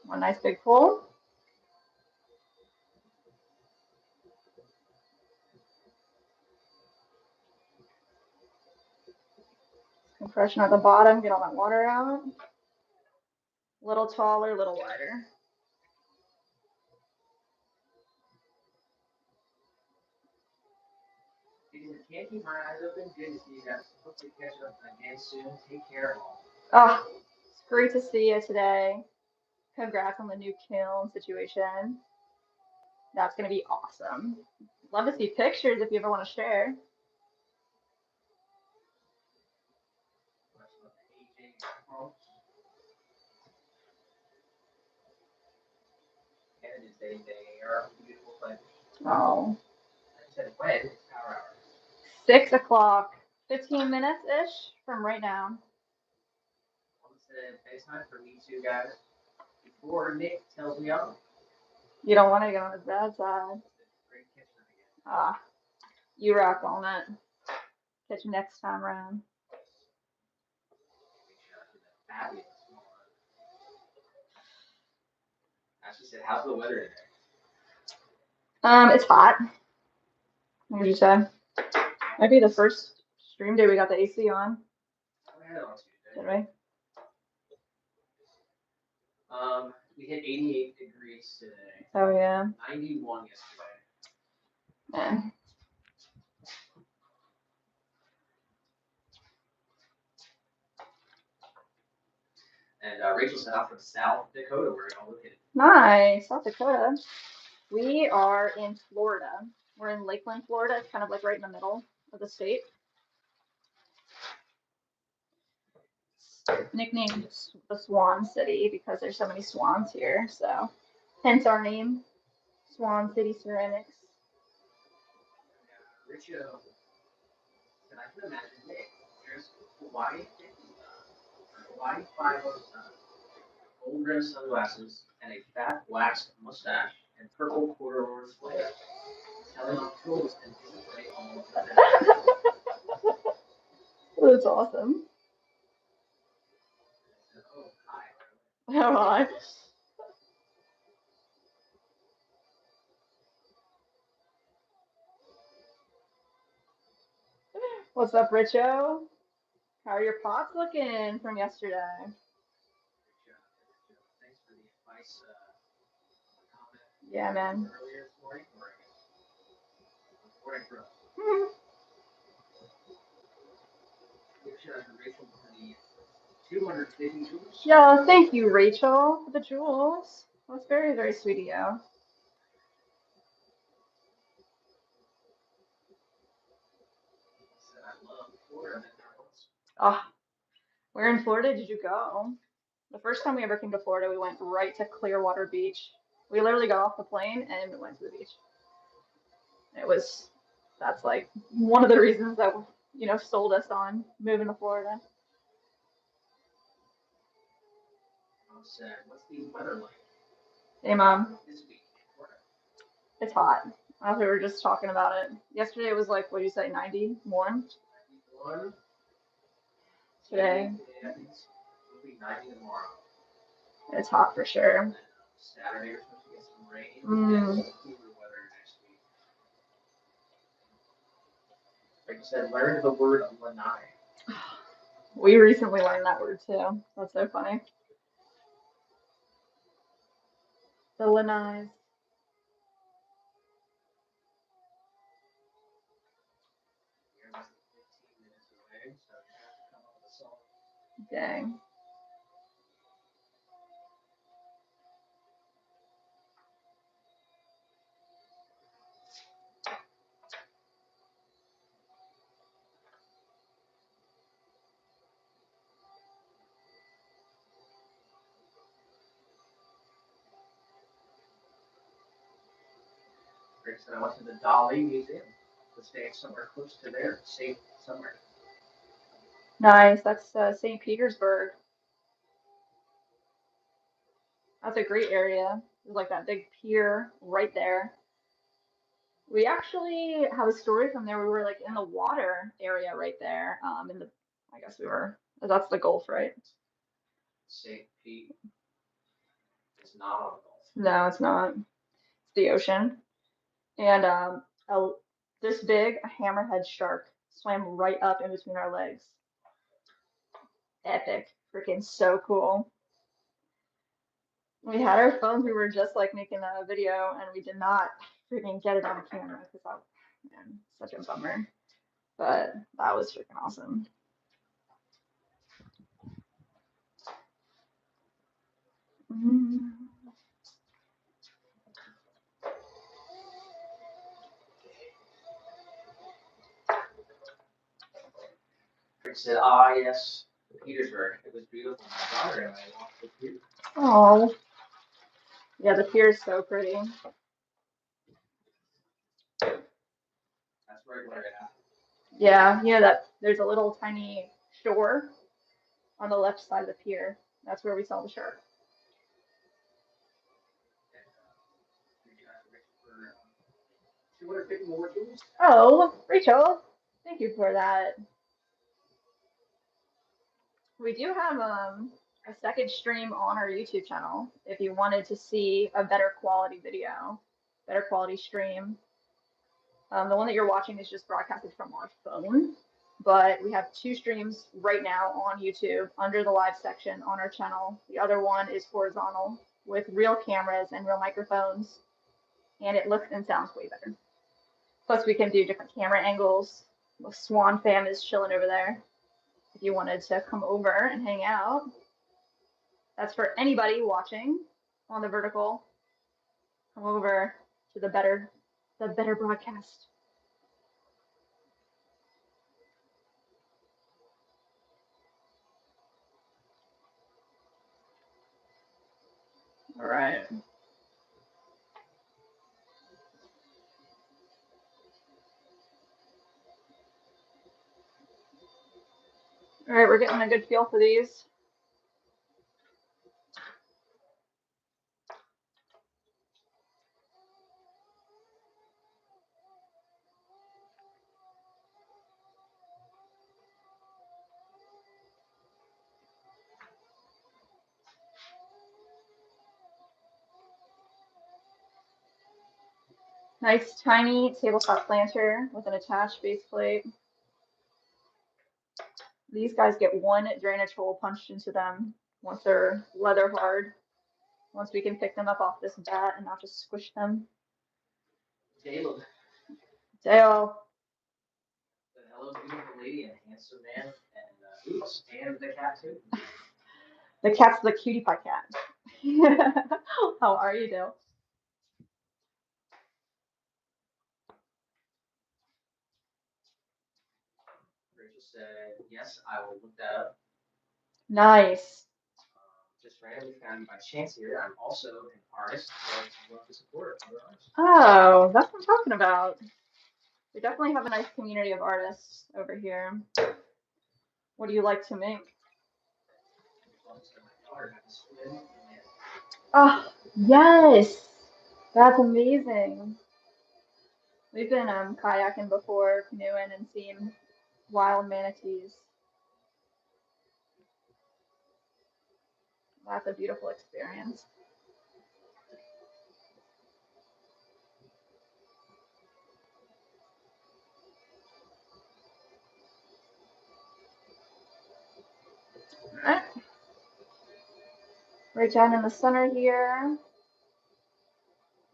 One nice big pull. Compression at the bottom, get all that water out. Little taller, little wider. Because I can't keep my eyes open. Good to see you guys. Hope to catch up again soon. Take care. Oh, it's great to see you today. Congrats on the new kiln situation. That's gonna be awesome. Love to see pictures if you ever want to share. They are beautiful places. Oh, I said when? It's power hours. 6 o'clock, 15 minutes ish from right now. Almost FaceTime for me too, guys. Before Nick tells me off. You don't want to get on his bad side. Great catching again. Ah, you rock on it. Catch you next time around. Ashley said, "How's the weather today?" It's hot. What would you say? Might be the first stream day we got the AC on. I had it on Tuesday. Did we? We hit 88 degrees today. Oh yeah. 91 yesterday. Yeah. And Rachel's out from South Dakota, where y'all located. Nice, South Dakota. We are in Florida. We're in Lakeland, Florida. It's kind of like right in the middle of the state. Nicknamed the Swan City because there's so many swans here. So, hence our name, Swan City Ceramics. Richo, and I can imagine Nick. There's Hawaii 5 gold rimmed sunglasses, and a fat waxed mustache, and purple corduroy sweater. Telling off tools and display all of that. That's awesome. Oh, hi. Hi. What's up, Richo? How are your pots looking from yesterday? Thanks for the advice. Comment. Yeah, man. Earlier this morning, before I grew up. Rachel for the 250 jewels. Yeah, thank you, Rachel, for the jewels. That's very, very sweet of you. Oh, where in Florida did you go? The first time we ever came to Florida, we went right to Clearwater Beach. We literally got off the plane and went to the beach. That's like one of the reasons that, sold us on moving to Florida. What's the weather like? Hey, Mom. This week in Florida. It's hot. I thought we were just talking about it. Yesterday it was like, what do you say, 91? 91. Today. I think it'll be 90 tomorrow. It's hot for sure. Saturday we're supposed to get some rain. Mm. Cooler weather next week. Like you said, learn the word lanai. We recently learned that word too. That's so funny. The lanais. We're less than 15 minutes away, so you have to come up with a song. Dang. Great, so I went to the Dali Museum. Let's stay somewhere close to there, safe somewhere. Nice. That's St. Petersburg. That's a great area. There's like that big pier right there. We actually have a story from there. We were like in the water area right there. In the, I guess we were, that's the Gulf, right? St. Pete is not on the Gulf. No, it's not. It's the ocean. And a, this big, a hammerhead shark swam right up in between our legs. Epic. Freaking so cool. We had our phones, we were just like making a video, and we did not freaking get it on camera because that, man, such a bummer. But that was freaking awesome. Mm. Rick said, ah, yes, Petersburg. It was beautiful. My daughter and I walked the pier. Oh, yeah, the pier is so pretty. That's right where it happened. Yeah, you know that there's a little tiny shore on the left side of the pier. That's where we saw the shark. And reaching out to Rick for 250 more tools. Oh, Rachel, thank you for that. We do have a second stream on our YouTube channel if you wanted to see a better quality video, better quality stream. The one that you're watching is just broadcasted from our phone, but we have two streams right now on YouTube under the live section on our channel. The other one is horizontal with real cameras and real microphones, and it looks and sounds way better. Plus, we can do different camera angles. The Swan fam is chilling over there. If you wanted to come over and hang out, that's for anybody watching on the vertical. Come over to the better broadcast. All right. All right, we're getting a good feel for these. Nice tiny tabletop planter with an attached base plate. These guys get one drainage hole punched into them once they're leather hard. Once we can pick them up off this bat and not just squish them. Caleb. Dale. Hello, beautiful lady and handsome man, and oops, and the cat too. The cat's the cutie pie cat. How are you, Dale? Rachel said, yes, I will look that up. Nice. Just randomly found you by chance here. I'm also an artist, so I'd love to support other artists. Oh, that's what I'm talking about. We definitely have a nice community of artists over here. What do you like to make? Oh, yes. That's amazing. We've been kayaking before, canoeing, and seen wild manatees. That's a beautiful experience. All right. Right down in the center here.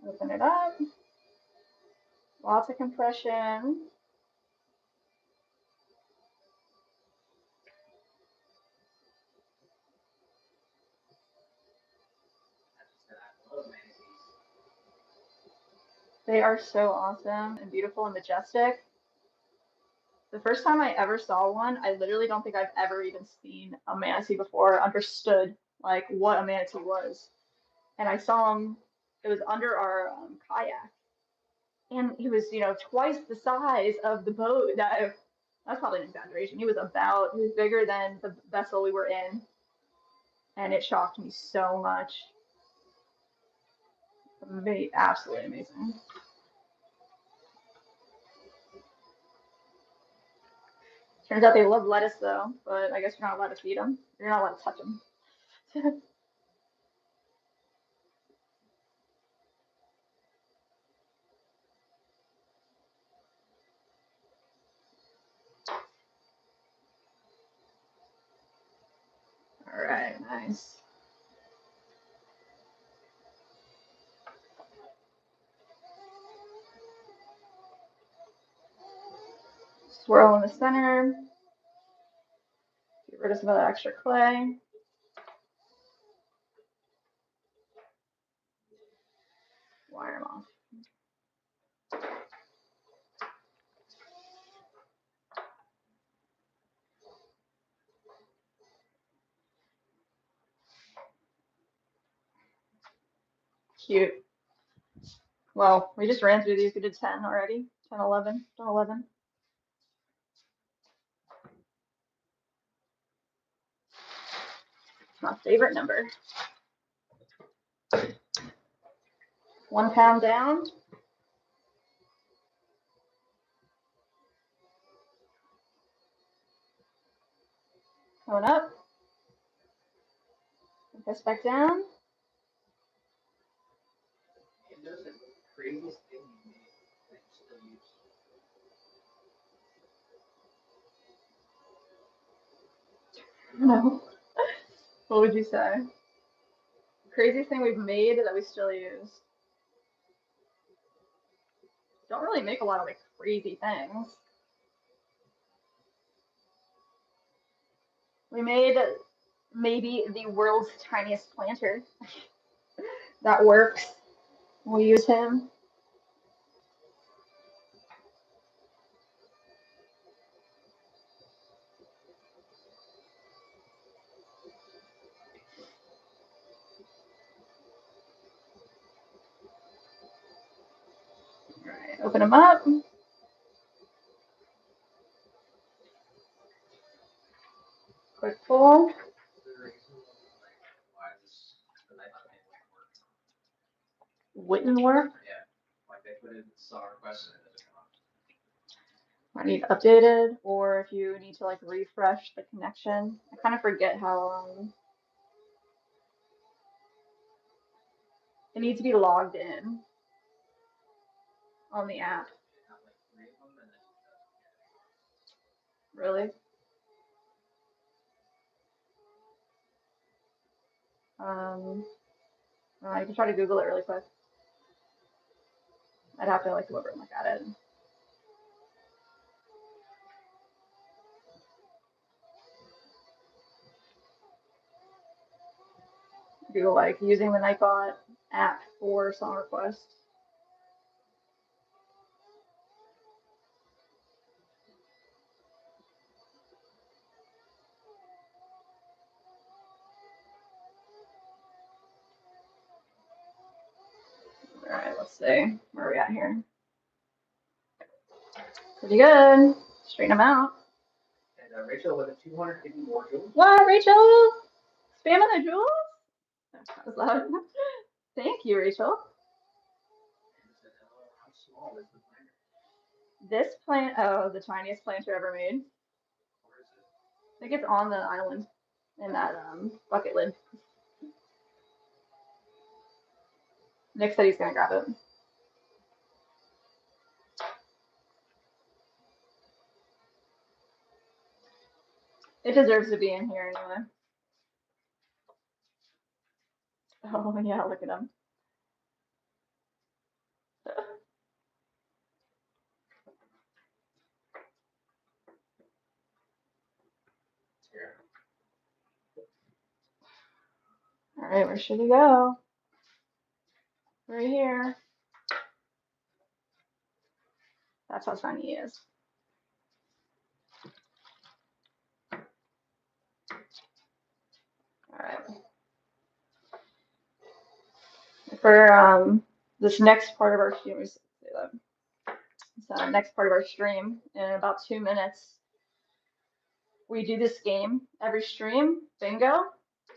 Open it up. Lots of compression. They are so awesome and beautiful and majestic. The first time I ever saw one, I literally don't think I've ever even seen a manatee before, or understood like what a manatee was. And I saw him, it was under our kayak, and he was, twice the size of the boat that's probably an exaggeration. He was bigger than the vessel we were in, and it shocked me so much. Absolutely amazing. Turns out they love lettuce though, but I guess you're not allowed to feed them. You're not allowed to touch them. All right, nice. Swirl in the center. Get rid of some of the extra clay. Wire them off. Cute. Well, we just ran through these. We did 10 already. 10, 11, 10, 11. My favorite number. 1 pound down. Going up. Press back down. And there's the craziest thing you made that you still use. No. What would you say? Craziest thing we've made that we still use. Don't really make a lot of like crazy things. We made maybe the world's tiniest planter. That works. We'll use him. All right, open him up. Quick pull. Is there a reason like why this the night work? Wouldn't work. Yeah, like they put in song requests and it doesn't come up. I need updated, or if you need to like refresh the connection. I kind of forget how it needs to be logged in on the app. Not like three of them and then Really? You can try to Google it really quick. I'd have to like go over and look at it. Google like using the Nightbot app for song requests. All right, let's see. Where are we at here? Pretty good. Straighten them out. And Rachel with a 250 more jewels. What, Rachel? Spamming the jewels? That was loud. Thank you, Rachel. And said, "Oh, how small is the planter? This plant, oh, the tiniest planter ever made. Where is it? I think it's on the island in that bucket lid. Nick said he's gonna grab it. It deserves to be in here anyway. Oh yeah, look at him. Here. All right, where should he go? Right here. That's how tiny he is. All right. For this next part of our stream, next part of our stream in about 2 minutes, we do this game every stream, bingo,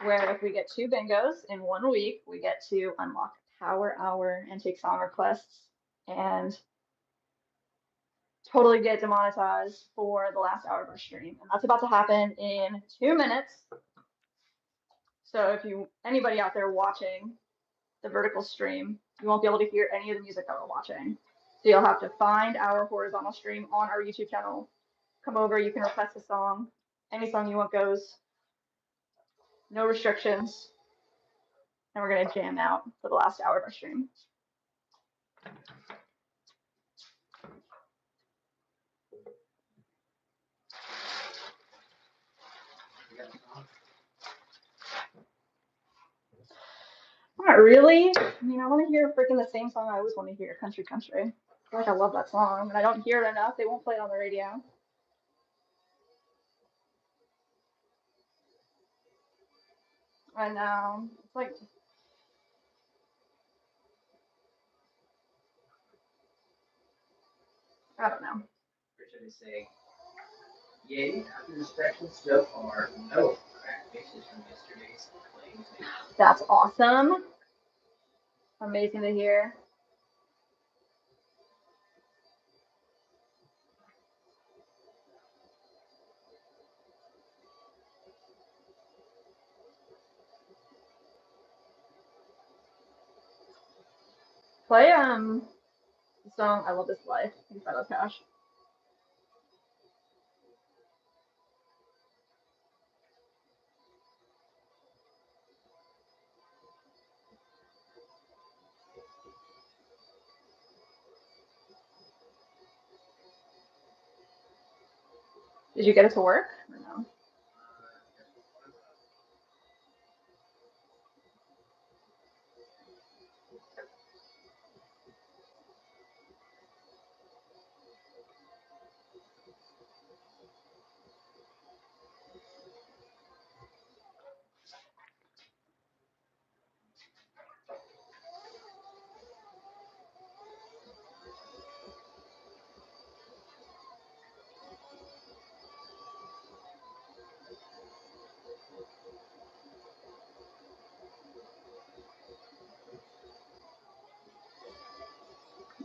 where if we get 2 bingos in 1 week, we get to unlock Power Hour and take song requests and totally get demonetized for the last hour of our stream. And that's about to happen in 2 minutes. So if you anybody out there watching the vertical stream, you won't be able to hear any of the music that we're watching. So you'll have to find our horizontal stream on our YouTube channel. Come over, you can request a song. Any song you want goes. No restrictions. And we're gonna jam out for the last hour of our stream. Not really. I mean, I want to hear freaking the same song I always want to hear, Country Country. I feel like I love that song, and I don't hear it enough. They won't play it on the radio. I know. It's like, I don't know. Richard is saying, yay, after inspection so far, no cracked faces from yesterday's claims. That's awesome. Amazing to hear. Play the song "I Love This Life" by Love Cash. Did you get it to work or no?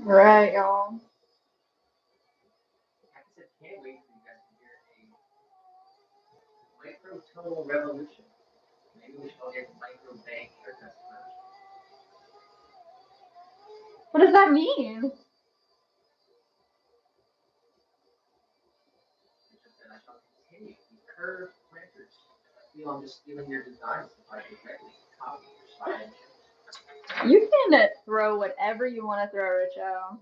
All right, y'all. I said, can't wait for you guys to hear a micro-tonal revolution. Maybe we should all get micro-bang haircuts first. What does that mean? Richard said, I shall continue the curved planters. I feel I'm just stealing your designs if I directly copy your style and chips. You can throw whatever you want to throw, Richo.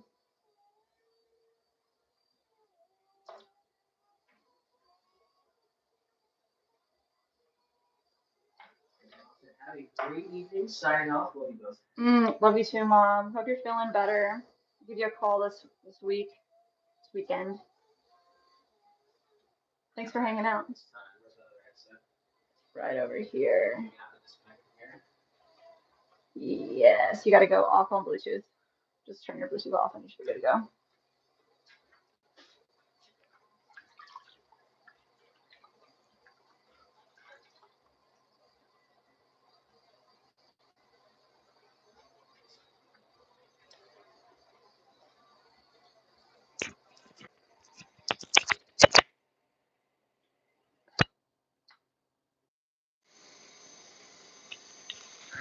Have a great evening. Signing off. Love you both. Love you too, Mom. Hope you're feeling better. I'll give you a call this weekend. Thanks for hanging out. Right over here. Yes, you got to go off on Bluetooth. Just turn your Bluetooth off and you should be good to go. All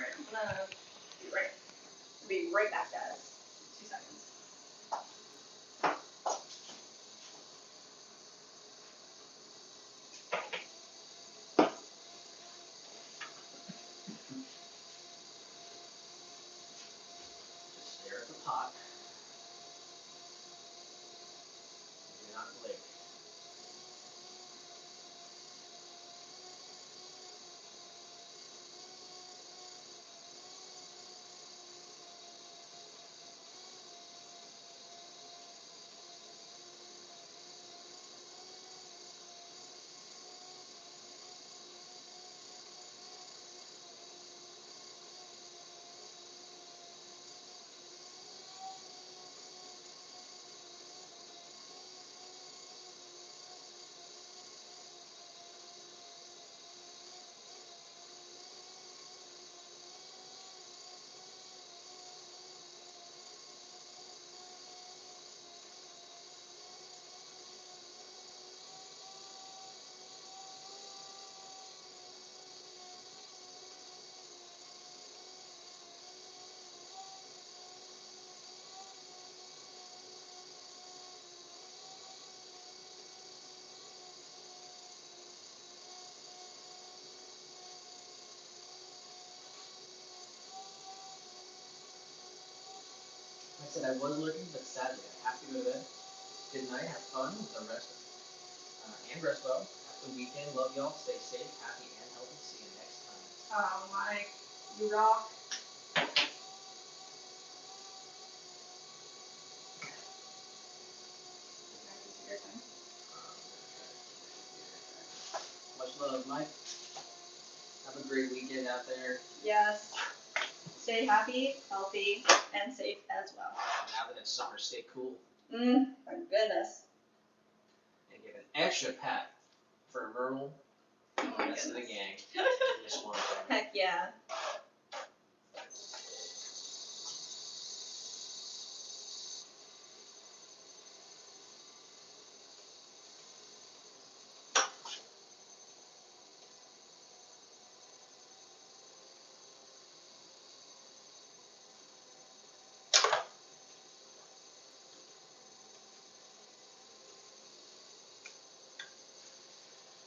right, I'm gonna be right back, guys. 2 seconds. Just stare at the pot. Do not blink. said I was looking, but sadly I have to go to bed. Good night. Have fun with the rest and rest well. Have the weekend. Love y'all. Stay safe, happy, and healthy. See you next time. Oh, Mike, you rock. Much love, Mike. Have a great weekend out there. Yes. Stay happy, healthy, and safe as well. Now that it's summer, stay cool. My goodness. And give an extra pat for Myrtle and the rest of the gang. This one. Heck yeah.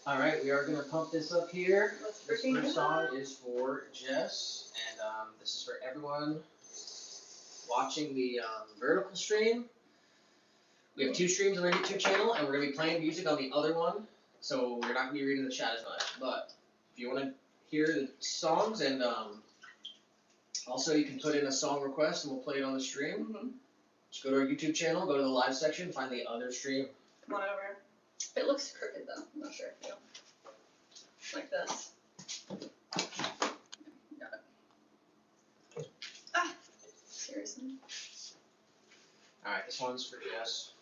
All right, we are gonna pump this up here. Let's This freaking first go. song is for Jess, and this is for everyone watching the vertical stream. We have 2 streams on our YouTube channel, and we're gonna be playing music on the other one, so we're not gonna be reading the chat as much. But if you want to hear the songs, and also you can put in a song request, and we'll play it on the stream. Just go to our YouTube channel, go to the live section, find the other stream. Come on over. It looks crooked though. I'm not sure if you like this. Got it. Ah, seriously. All right, this one's for Jess.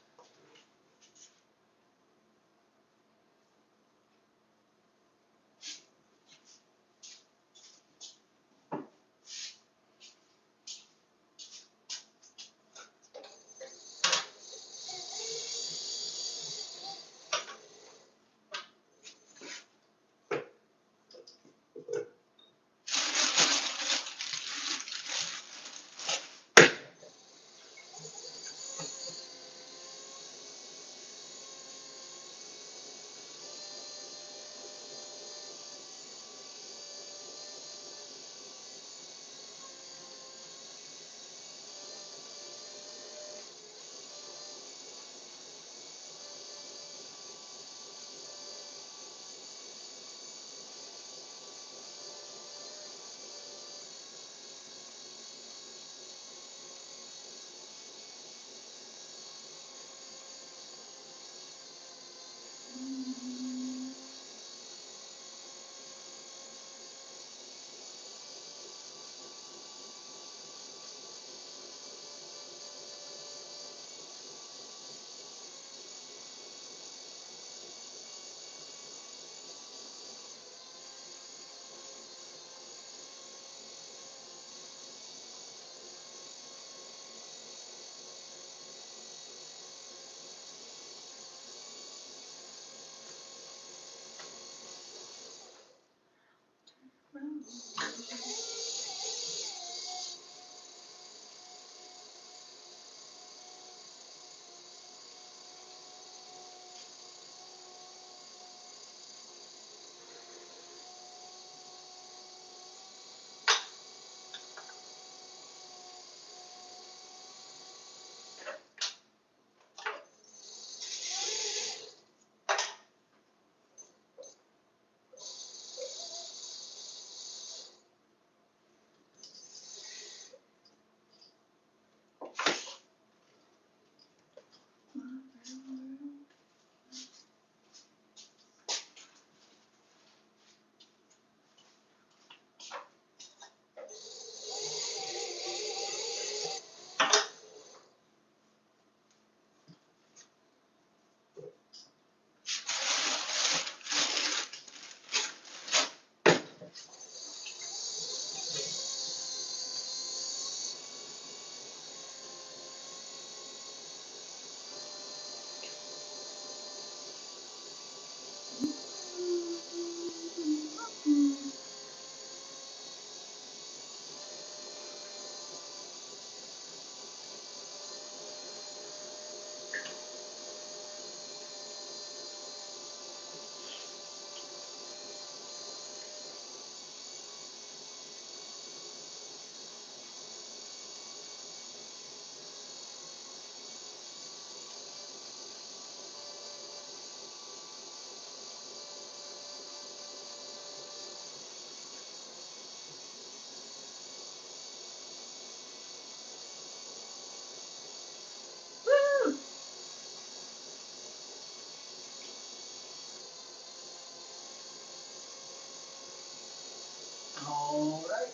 All right.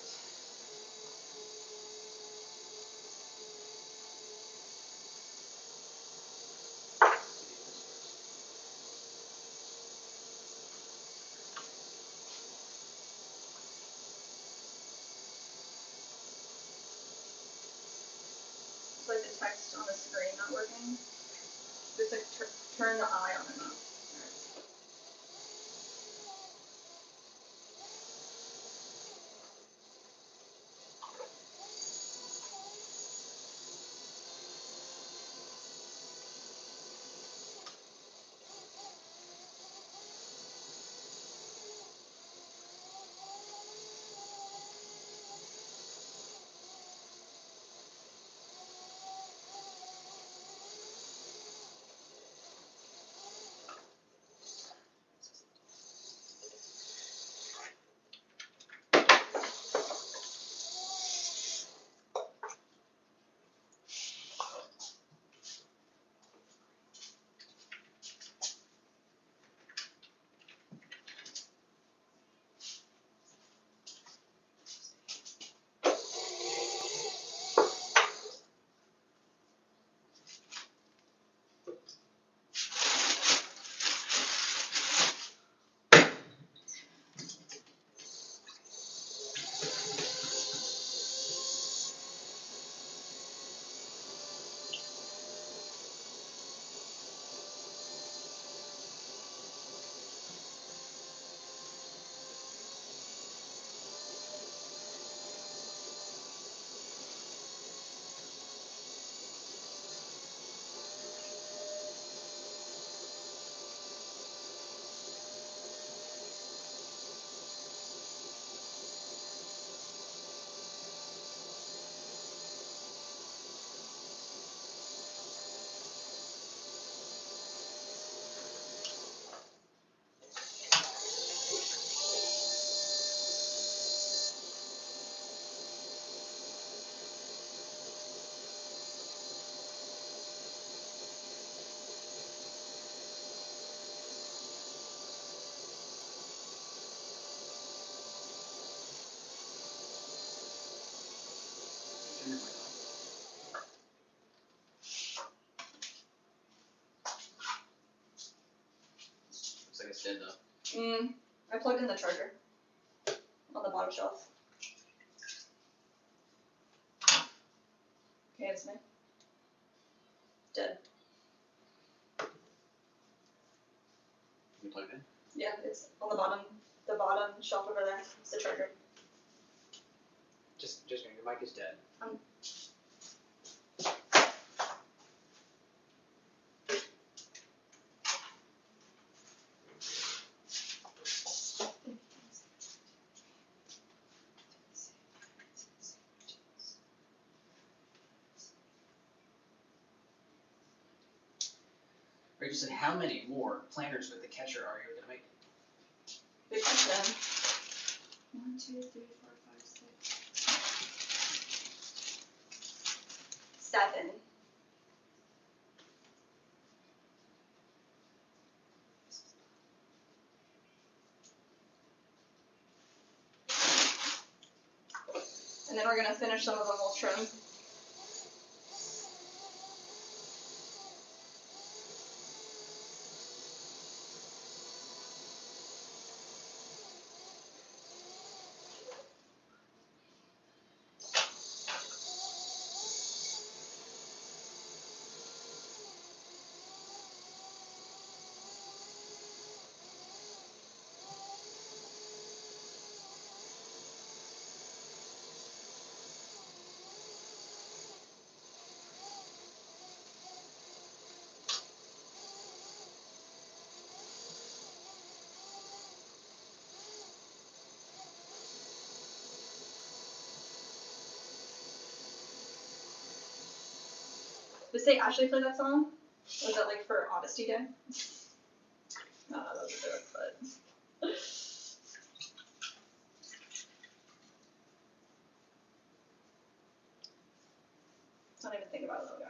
It's like the text on the screen not working. Just like turn the eye on and off. Looks like it's dead though. I plugged in the charger on the bottom shelf. Okay, it's me. Dead. You plugged in? Yeah, it's on the bottom shelf over there. It's the charger. Just your mic is dead. Rachel said, how many more planters with the catcher are you going to make? Big question. 1, 2, 3, 4, 5, 6. 7. And then we're gonna finish some of them. We'll trim. Did say Ashley play that song? Was that like for Honesty Day? No, that was a joke, but. Don't even think about it, little guy.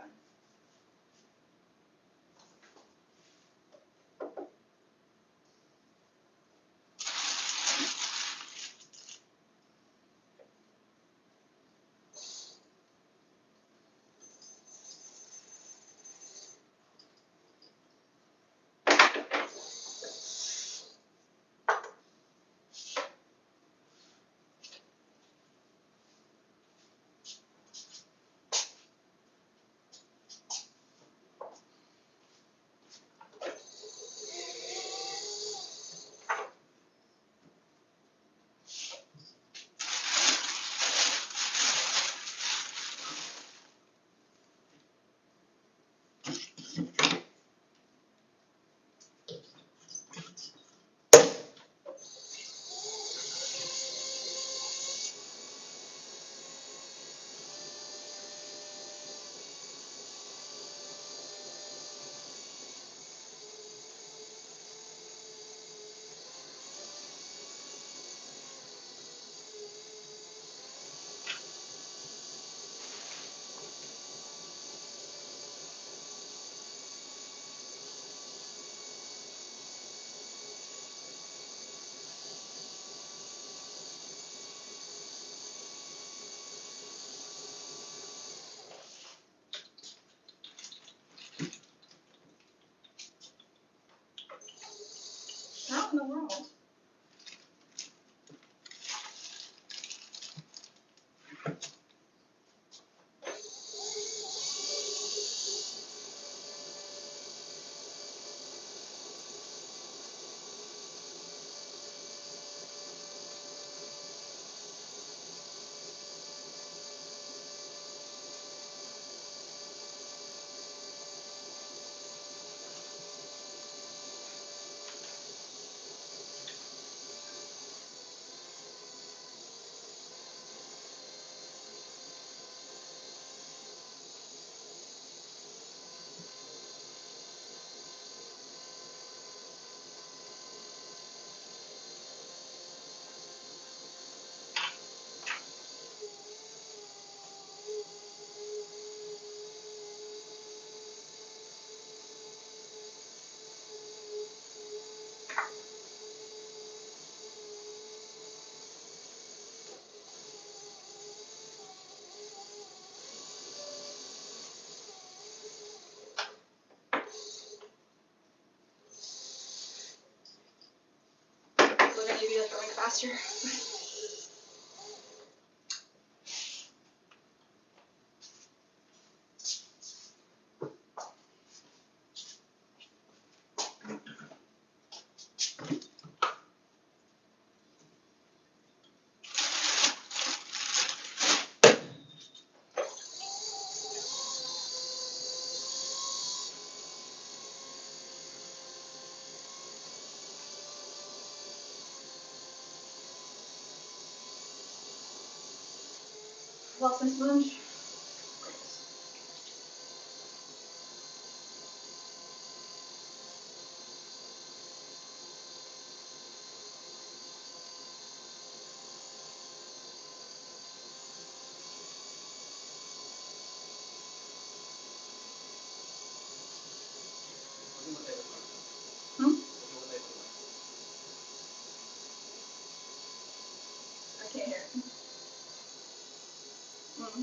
maybe that's going faster. Lost my sponge. Look at what they look like. Hmm? Look at what they look like. I can't hear it. Mm. Can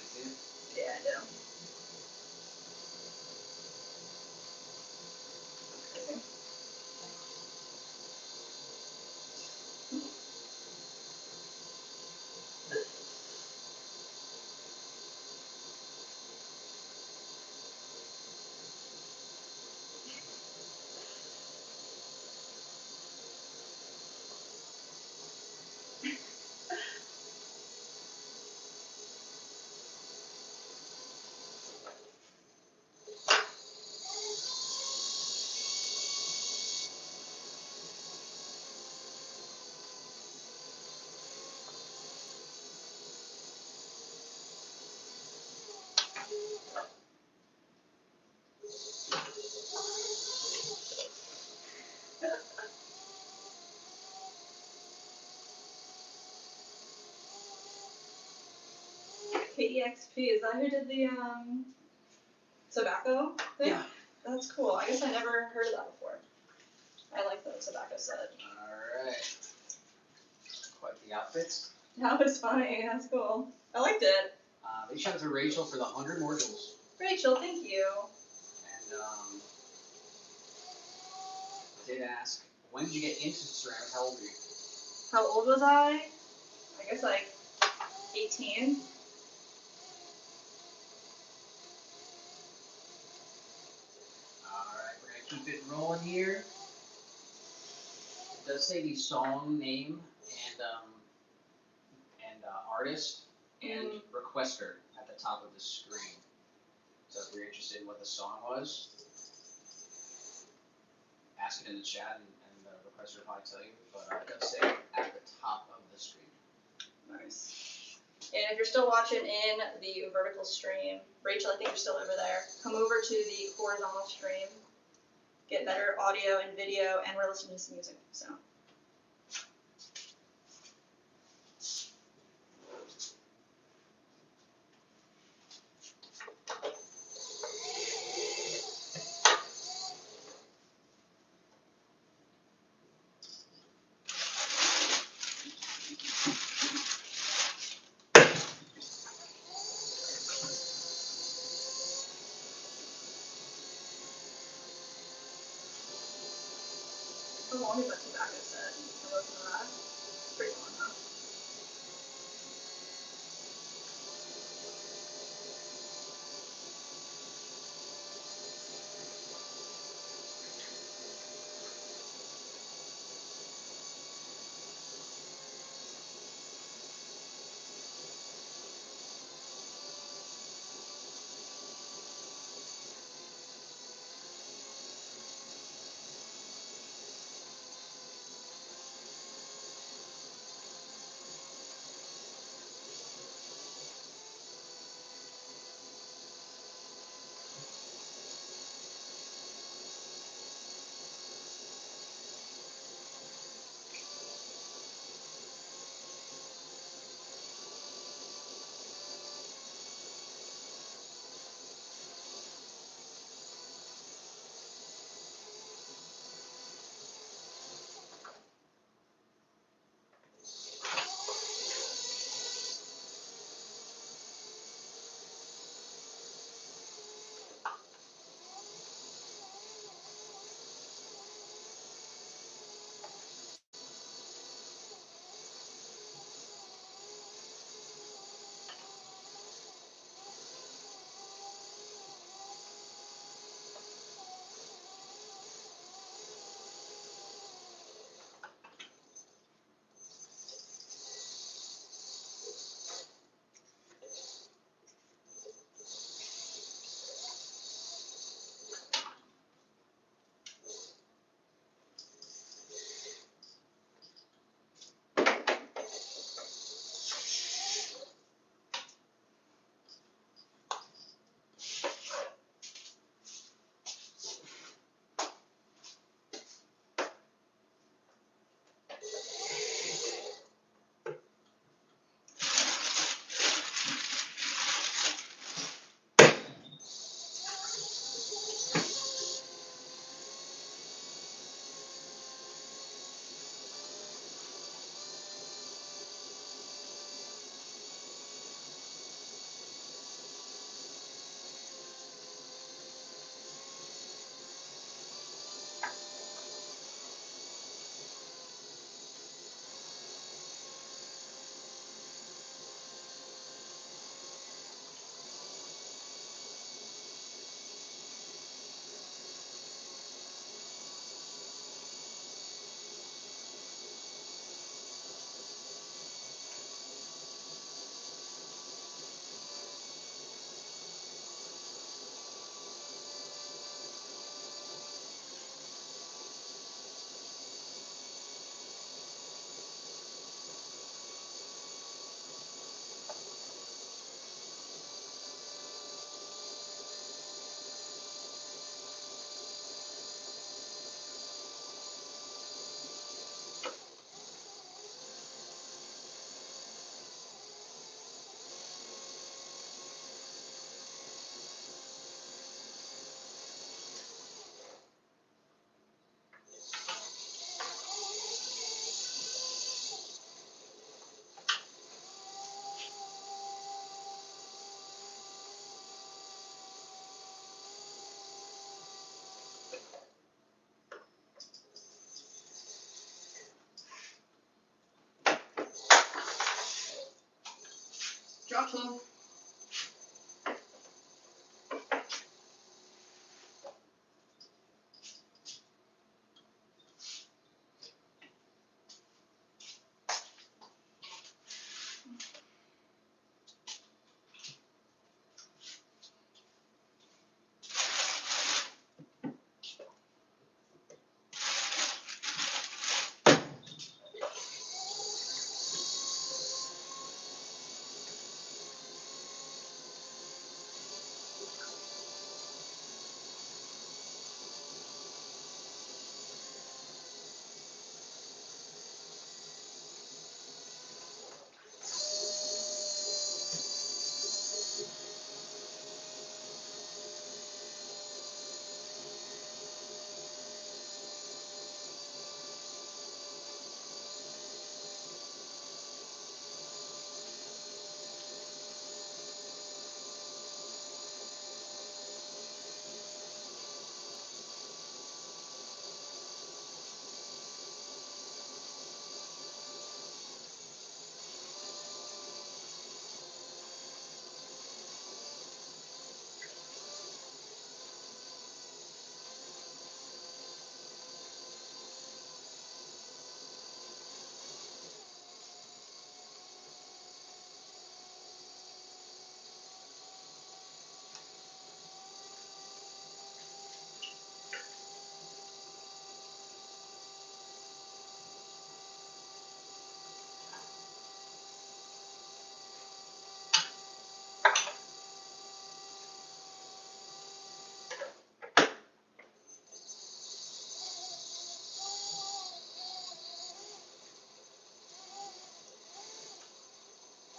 you see it? Yeah, I do. Okay. KEXP, is that who did the tobacco thing? Yeah. That's cool. I guess I never heard of that before. I like the tobacco set. Alright. Quite the outfits. That was funny. That's cool. I liked it. Big shout out to Rachel for the 100 more jewels. Rachel, thank you. And I did ask, when did you get into ceramics? How old were you? How old was I? I guess like 18. Alright, we're gonna keep it rolling here. It does say the song name and artist and requester at the top of the screen. So if you're interested in what the song was, ask it in the chat and the requester will probably tell you. But it does say at the top of the screen. Nice. And if you're still watching in the vertical stream, Rachel, I think you're still over there. Come over to the horizontal stream, get better audio and video, and we're listening to some music. So. How long is that tobacco set? Can I listen to that? It's pretty long, huh? drop some.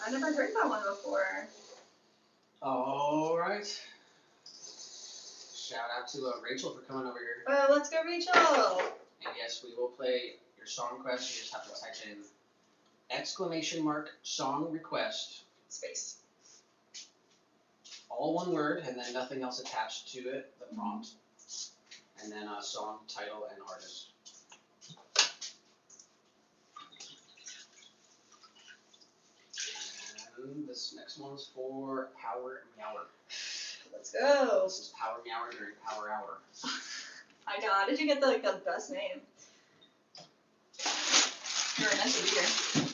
I've never heard that one before. All right. Shout out to Rachel for coming over here. Let's go, Rachel. And yes, we will play your song request. You just have to type in ! Song request. Space. All one word, and then nothing else attached to it, the prompt. And then song, title, and artist. And this next one's for Power Meower. Let's go. This is Power Meower during Power Hour. I know. How did you get the best name? You're meant to be here.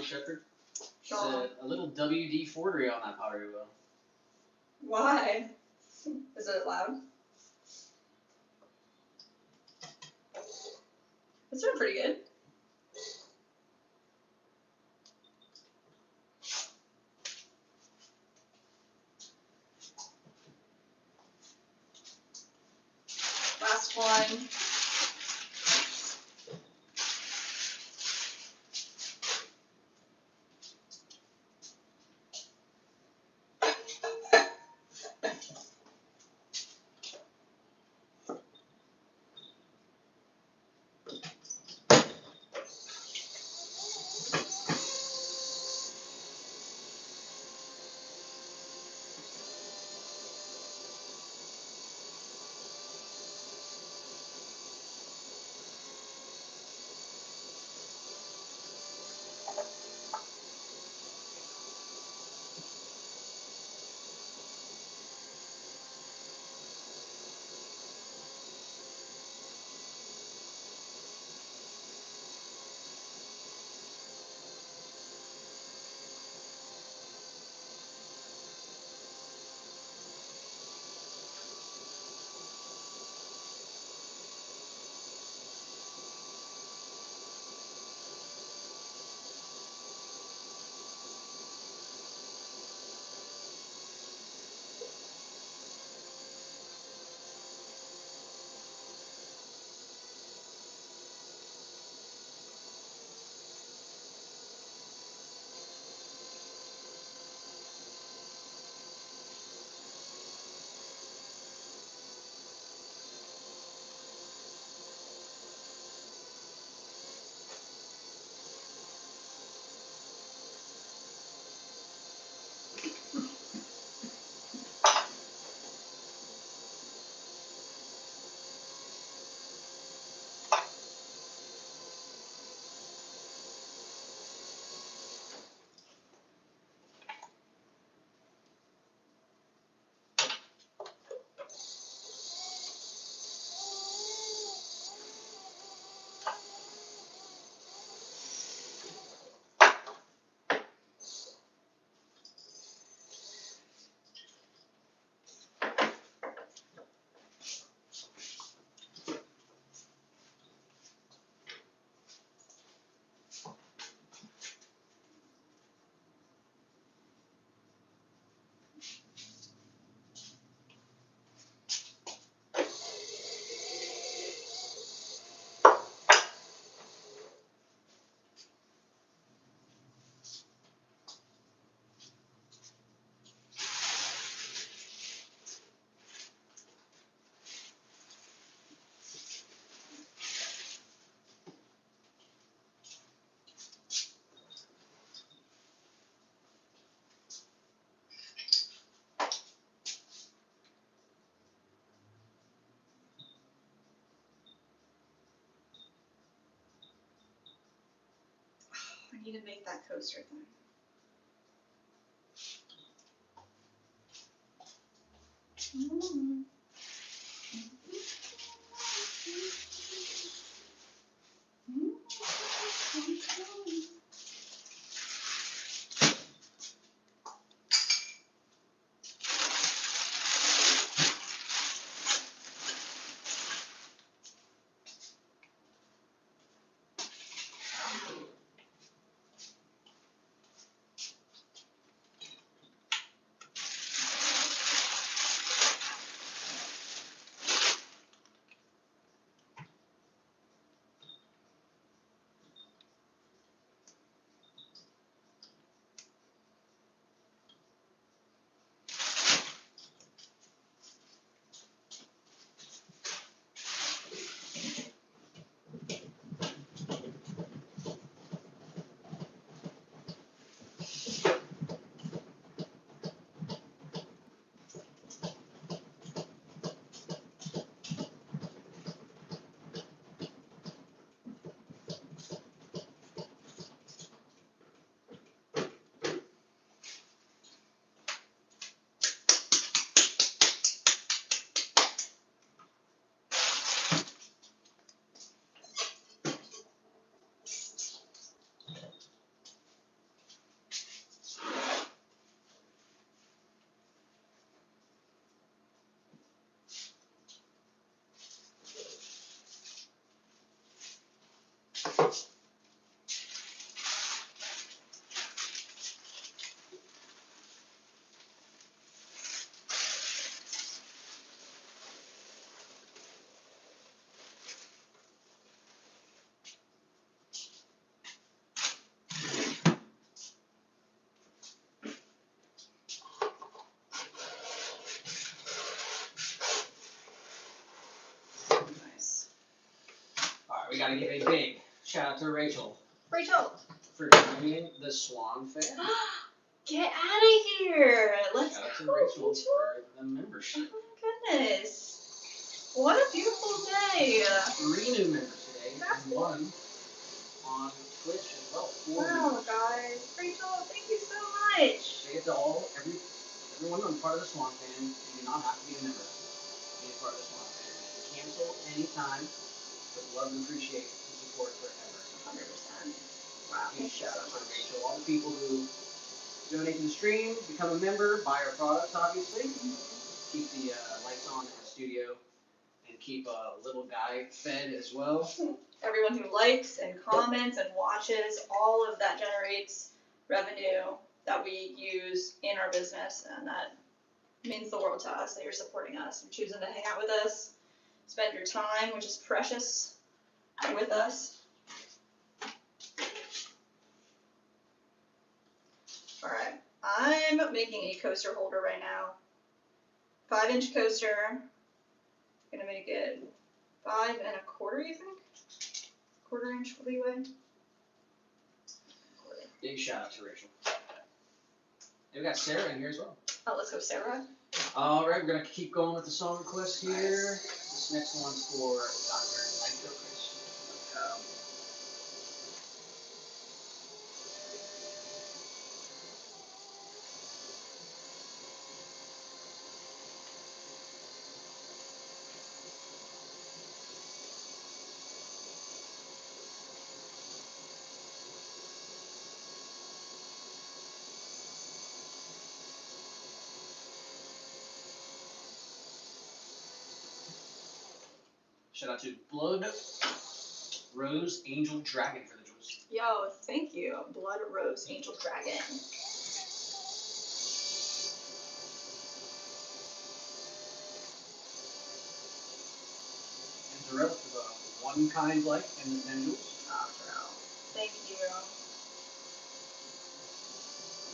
Shepherd. Shaw. It's a little WD-40 on that pottery wheel. Why? Is it loud? It's doing pretty good. Last one. I need to make that coaster thing. We gotta give a big shout out to Rachel Rachel, for joining the Swan Fan. get out of here. Let's Shout out to go, Rachel Rachel. for the membership. Oh my goodness. What a beautiful day. 3 new members today That's and 1 on Twitch as well. 4 Wow, members. guys. Rachel, thank you so much. Say it to everyone who's part of the Swan Fan. You do not have to be a member to be a part of the Swan Fan. You can cancel anytime, but love and appreciate the support forever. 100%. Wow, Huge thank you shout so out to much. Rachel. All the people who donate to the stream, become a member, buy our products, obviously. Keep the lights on in the studio, and keep little guy fed as well. Everyone who likes and comments and watches, all of that generates revenue that we use in our business, and that means the world to us that you're supporting us and choosing to hang out with us, spend your time, which is precious, with us. Alright, I'm making a coaster holder right now. 5-inch coaster. Gonna make it 5 1/4, you think? 1/4 inch leeway. Big shout out to Rachel. And we got Sarah in here as well. Oh, let's go, Sarah. Alright, we're gonna keep going with the song requests here. This next one's for Dr. Nitrochrist. Shout out to Blood Rose Angel Dragon for the jewels. Yo, thank you. Blood Rose Angel Dragon. And Darrell for the One Kind Life and the 10 jewels. Oh, Darrell. Thank you.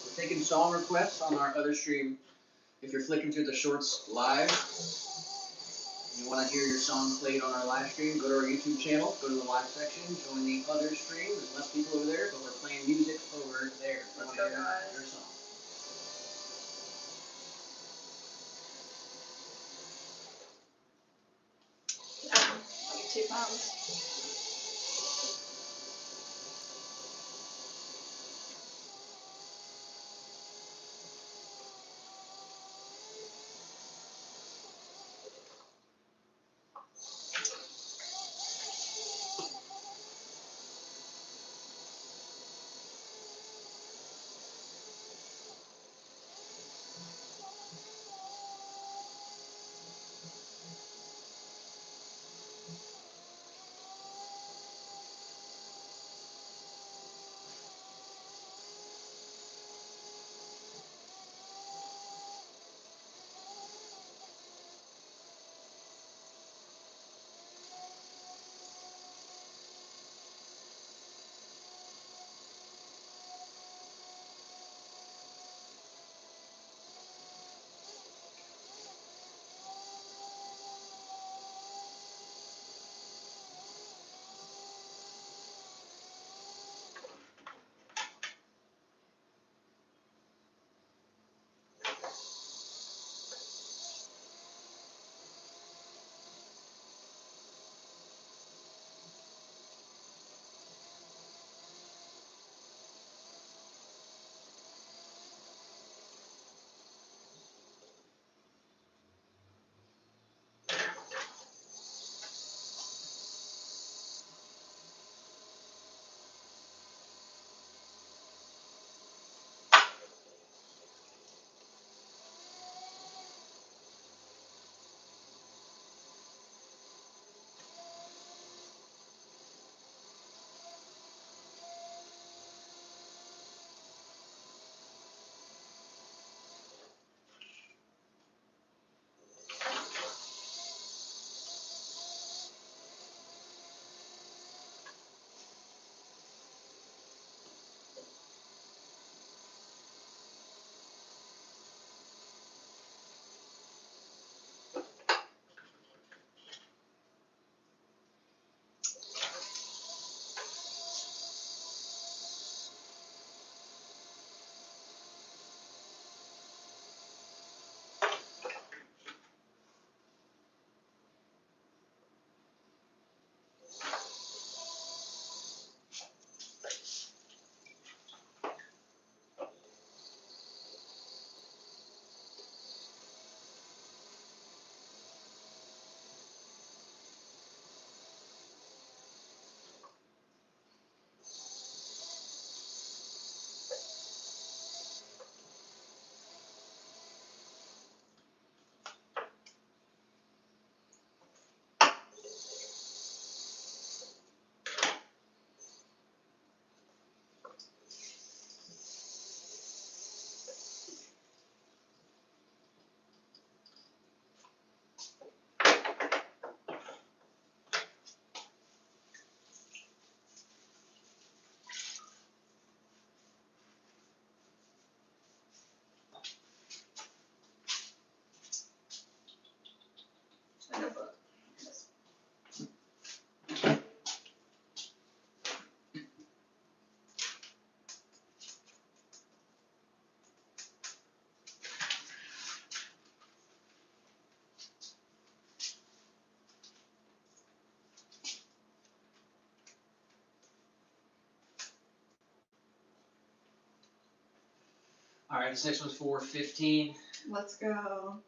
We're taking song requests on our other stream. If you're flicking through the shorts live, and you want to hear your song played on our live stream, go to our YouTube channel, go to the live section, join the other stream. There's less people over there, but we're playing music over there. Let's I go, wanna hear guys. your song. I'll get 2 pounds. All right, this next one's for 15. Let's go.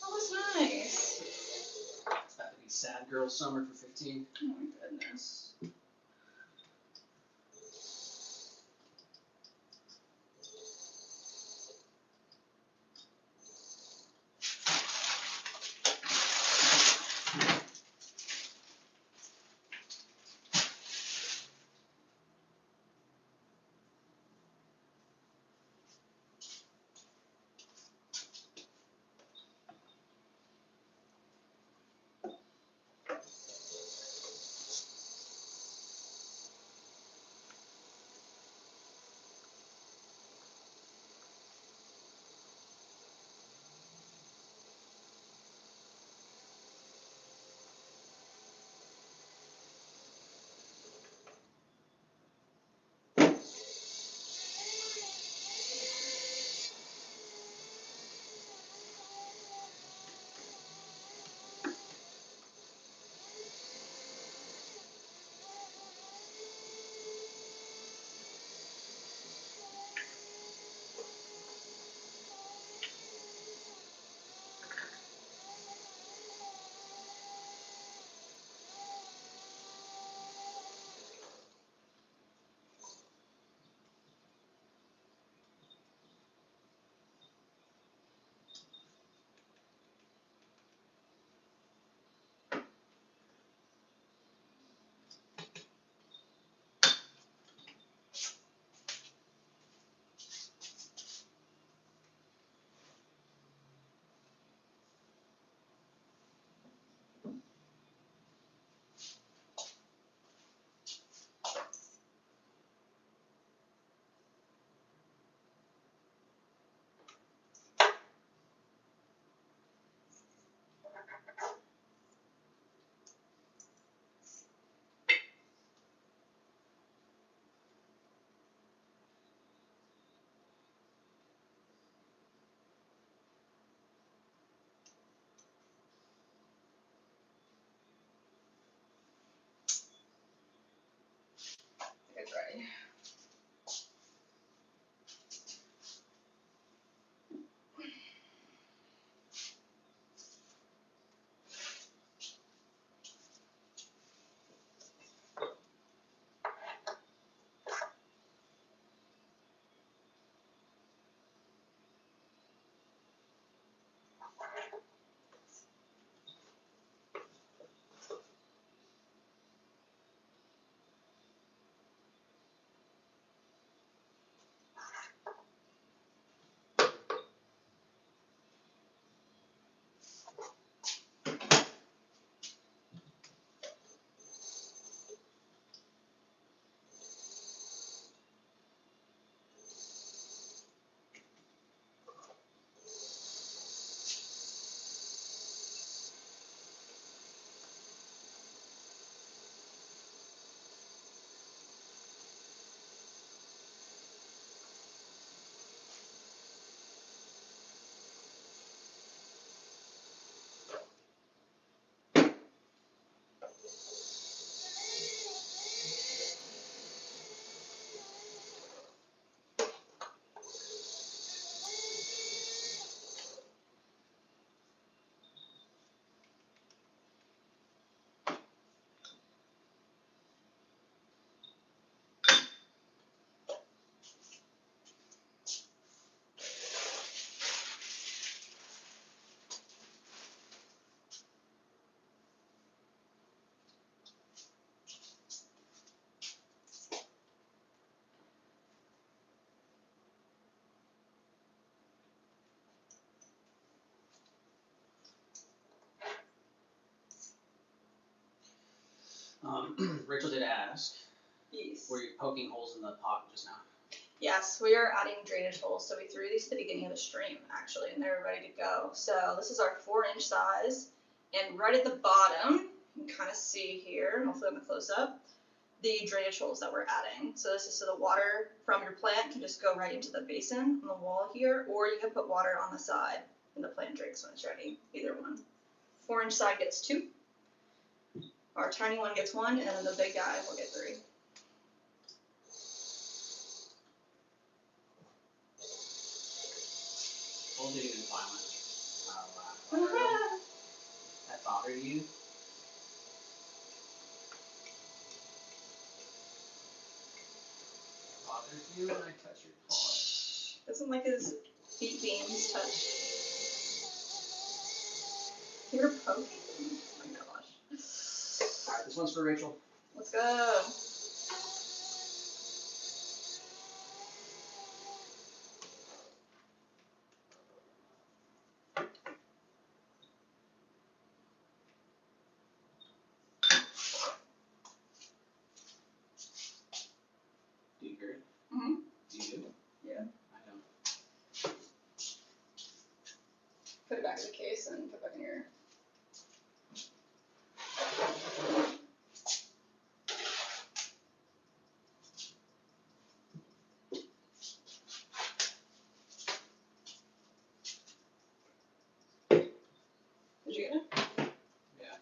That was nice. It's about to be sad girl summer for 15. Oh my goodness. Rachel did ask, Yes. were you poking holes in the pot just now? Yes, we are adding drainage holes. So we threw these at the beginning of the stream, actually, and they're ready to go. So this is our 4-inch size. And right at the bottom, you can kind of see here, hopefully I'm a close up, the drainage holes that we're adding. So this is so the water from your plant can just go right into the basin on the wall here, or you can put water on the side and the plant drinks when it's ready. Either one. 4-inch side gets 2. Our tiny one gets 1, and then the big guy will get 3. Hold it even violent. That bothered you? Bothers you when I touch your paw? Doesn't like his feet beans touch. You're poking? Oh my gosh. Alright, this one's for Rachel. Let's go. Do you hear it? Mm-hmm. Do you do? Yeah. I don't. Put it back in the case and put it back in your. Did you get it? Yeah.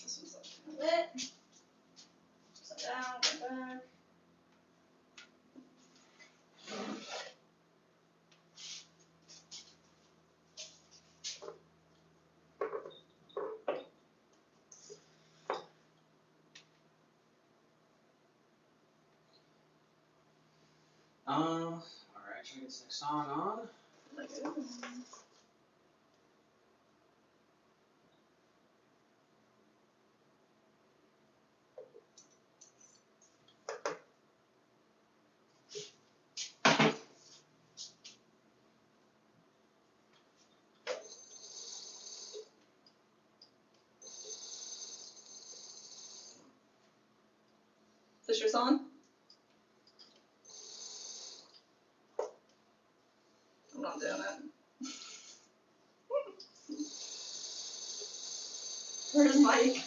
This one's like lit. Upside down, go back. Alright, should we get this next song on? Like, ooh. Is this your song? I'm not doing it. Where's Mike?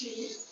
Jeez.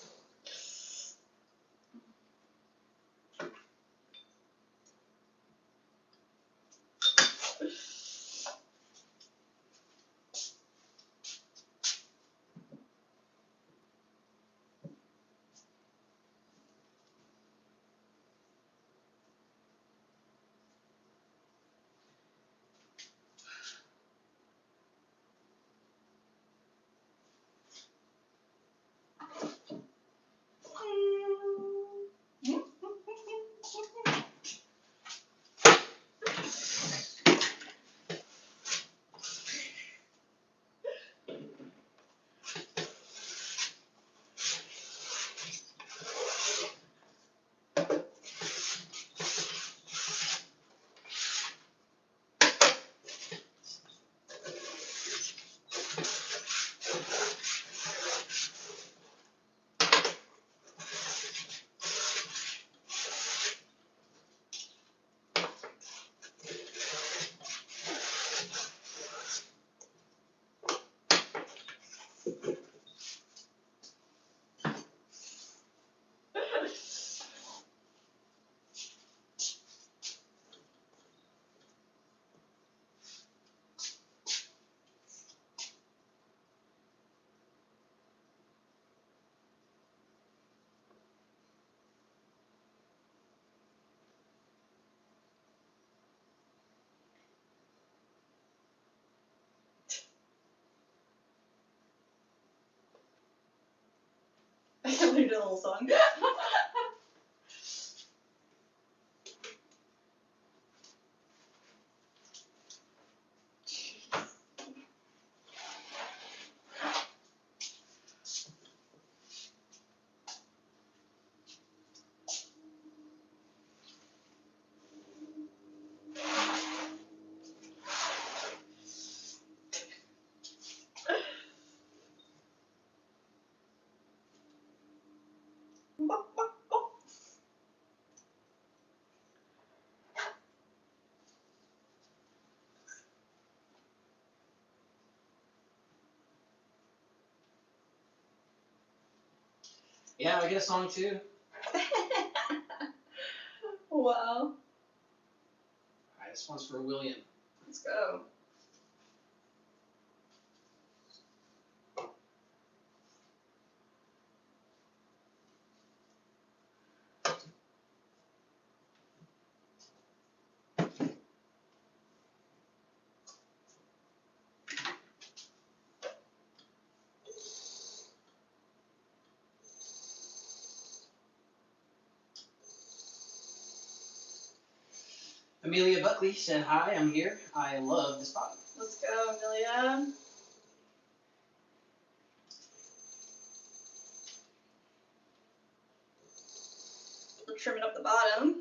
I can't believe you did a little song. Yeah, I get a song too. Wow. Alright, this one's for William. Let's go. Amelia Buckley said, "Hi, I'm here. I love this bottom." Let's go, Amelia. We're trimming up the bottom.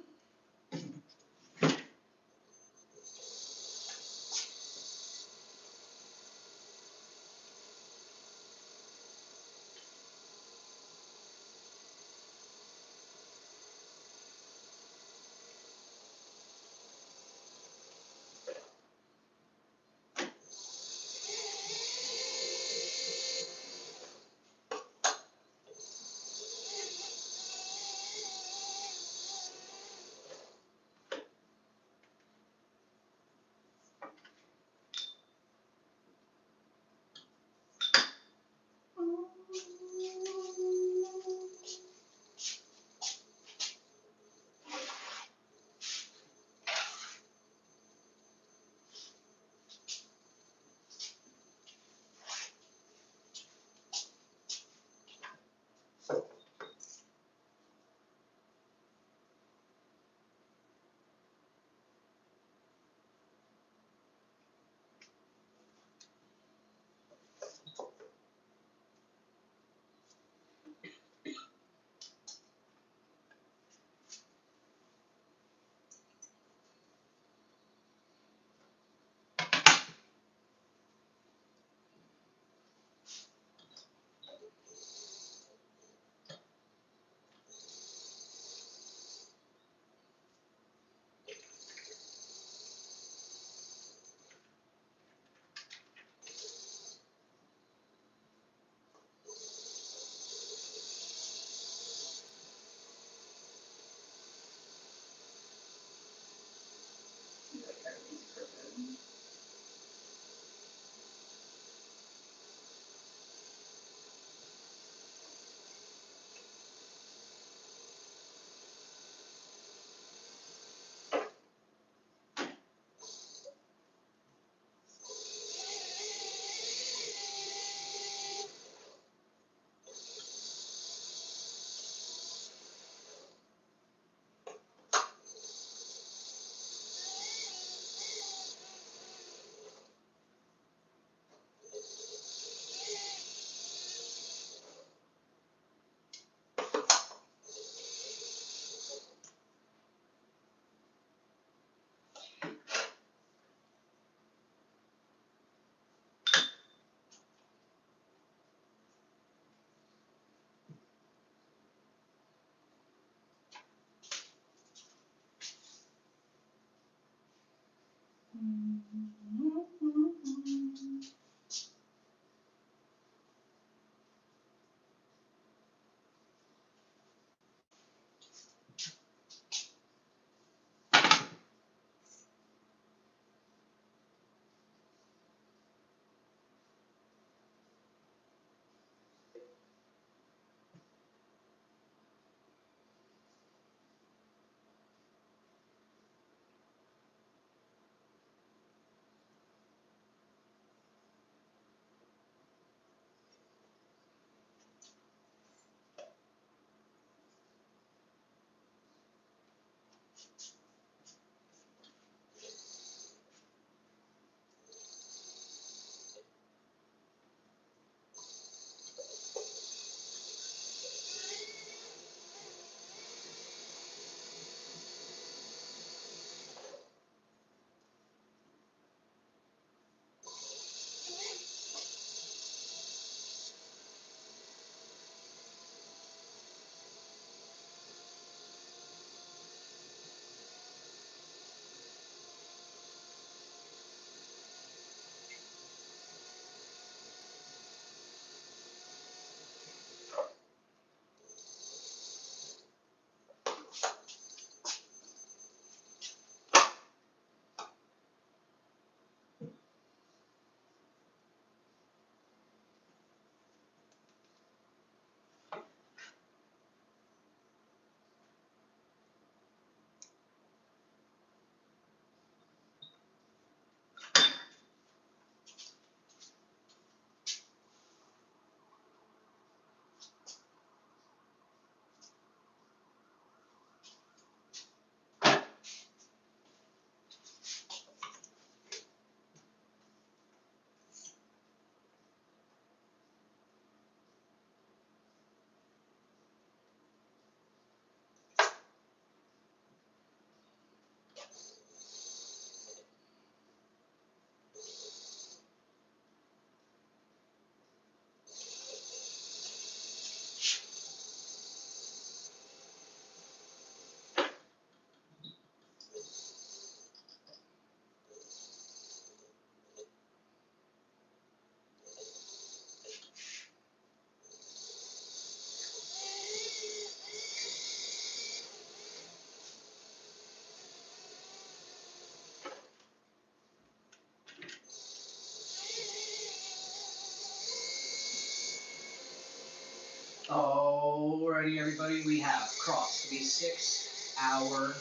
Alrighty, everybody, we have crossed the 6-hour mark.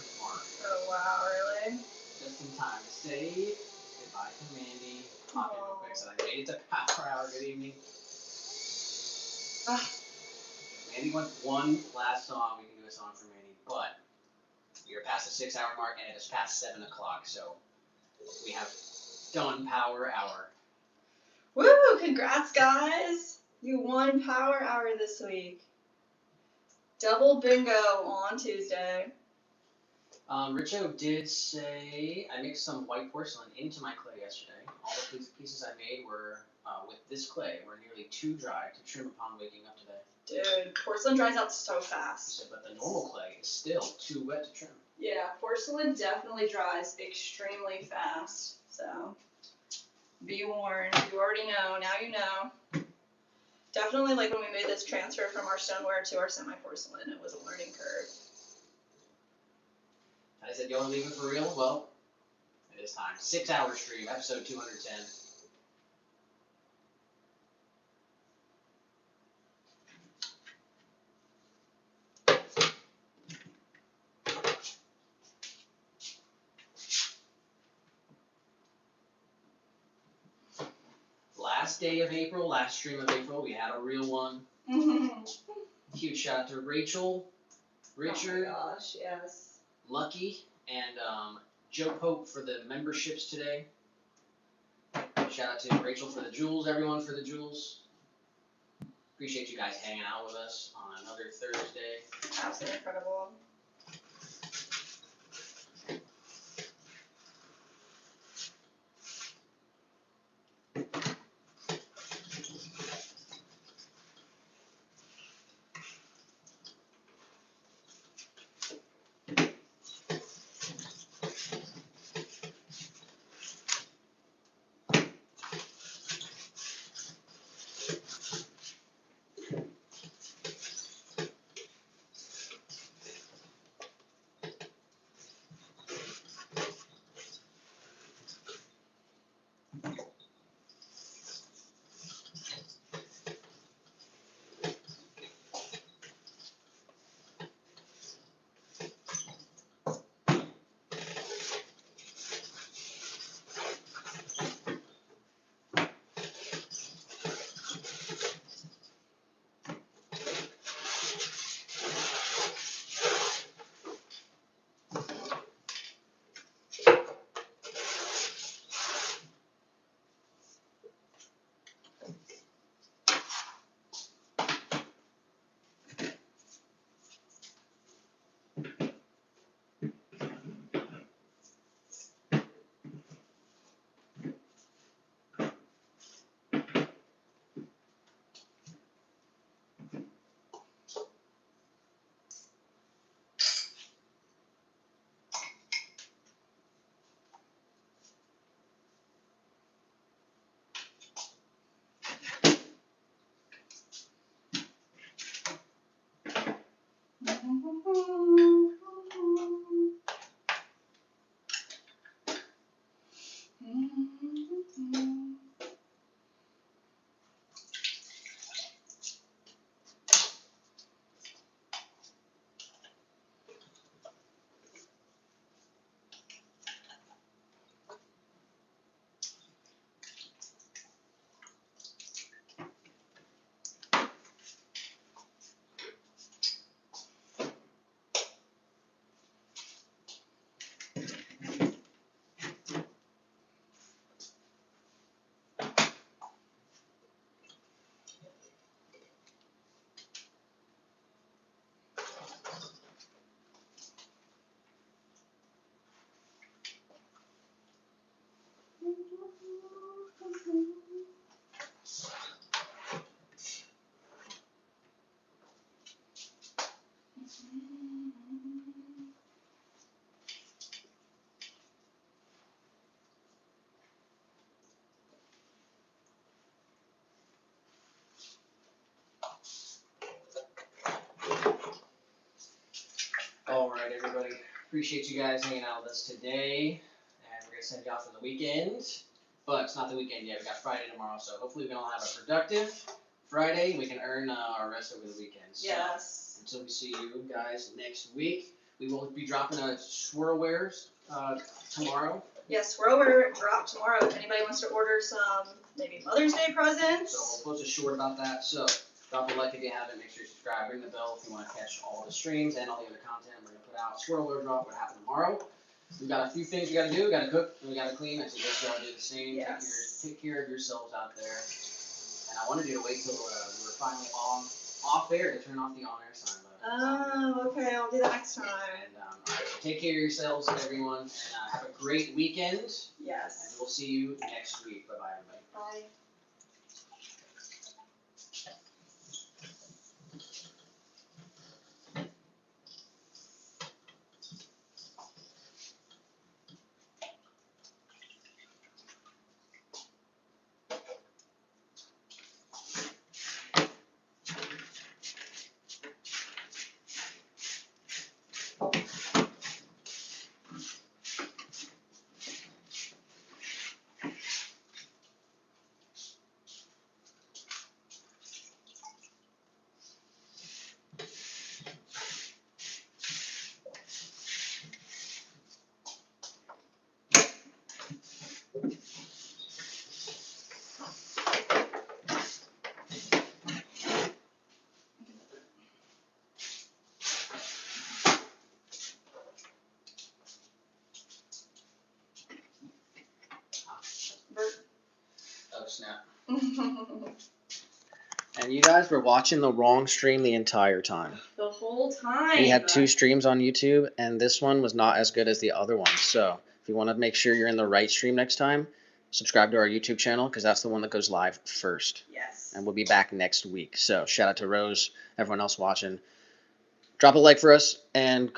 Oh wow, really? Just in time to say goodbye to Mandy. Pop in real quick, so I made it to power hour. Good evening. Mandy wants one last song. We can do a song for Mandy, but we are past the 6-hour mark, and it is past 7 o'clock, so we have done power hour. Woo! Congrats, guys! You won Power Hour this week. Double bingo on Tuesday. Richo did say I mixed some white porcelain into my clay yesterday. All the pieces I made were with this clay were nearly too dry to trim upon waking up today. Dude, porcelain dries out so He fast. said, but the normal clay is still too wet to trim. Yeah, porcelain definitely dries extremely fast. So, be warned. You already know. Now you know. Definitely, like when we made this transfer from our stoneware to our semi-porcelain, it was a learning curve. I said, you want to leave it for real? Well, it is time. 6-hour stream, episode 210. Last day of April, last stream of April, we had a real one. Huge shout out to Rachel, Richard, Oh my gosh, yes. Lucky, and Joe Pope for the memberships today. Shout out to Rachel for the jewels, everyone for the jewels. Appreciate you guys hanging out with us on another Thursday. Absolutely incredible. Alright, everybody. Appreciate you guys hanging out with us today. And we're going to send you off for the weekend. But it's not the weekend yet. We got Friday tomorrow. So hopefully we can all have a productive Friday. We can earn our rest over the weekend. So Yes. until we see you guys next week, we will be dropping a swirlwares tomorrow. Yes, Swirlware drop tomorrow. If anybody wants to order some maybe Mother's Day presents. So we'll post a short about that. So drop a like if you haven't. Make sure you subscribe. Ring the bell if you want to catch all the streams and all the other content we're going to put out. Swirlware drop would happen tomorrow. We've got a few things we got to do. We got to cook and we got to clean. I suggest y'all do the same. Yes. Take care of yourselves out there. And I wanted you to wait till we're finally off air to turn off the on-air sign. Oh, okay. I'll do that next time. And all right, so take care of yourselves, everyone, and have a great weekend. Yes. And we'll see you next week. Bye-bye, everybody. Bye. Oh, snap. And you guys were watching the wrong stream the entire time. The whole time. We had 2 streams on YouTube, and this one was not as good as the other one. So if you want to make sure you're in the right stream next time, subscribe to our YouTube channel because that's the one that goes live first. Yes. And we'll be back next week. So shout out to Rose, everyone else watching. Drop a like for us, and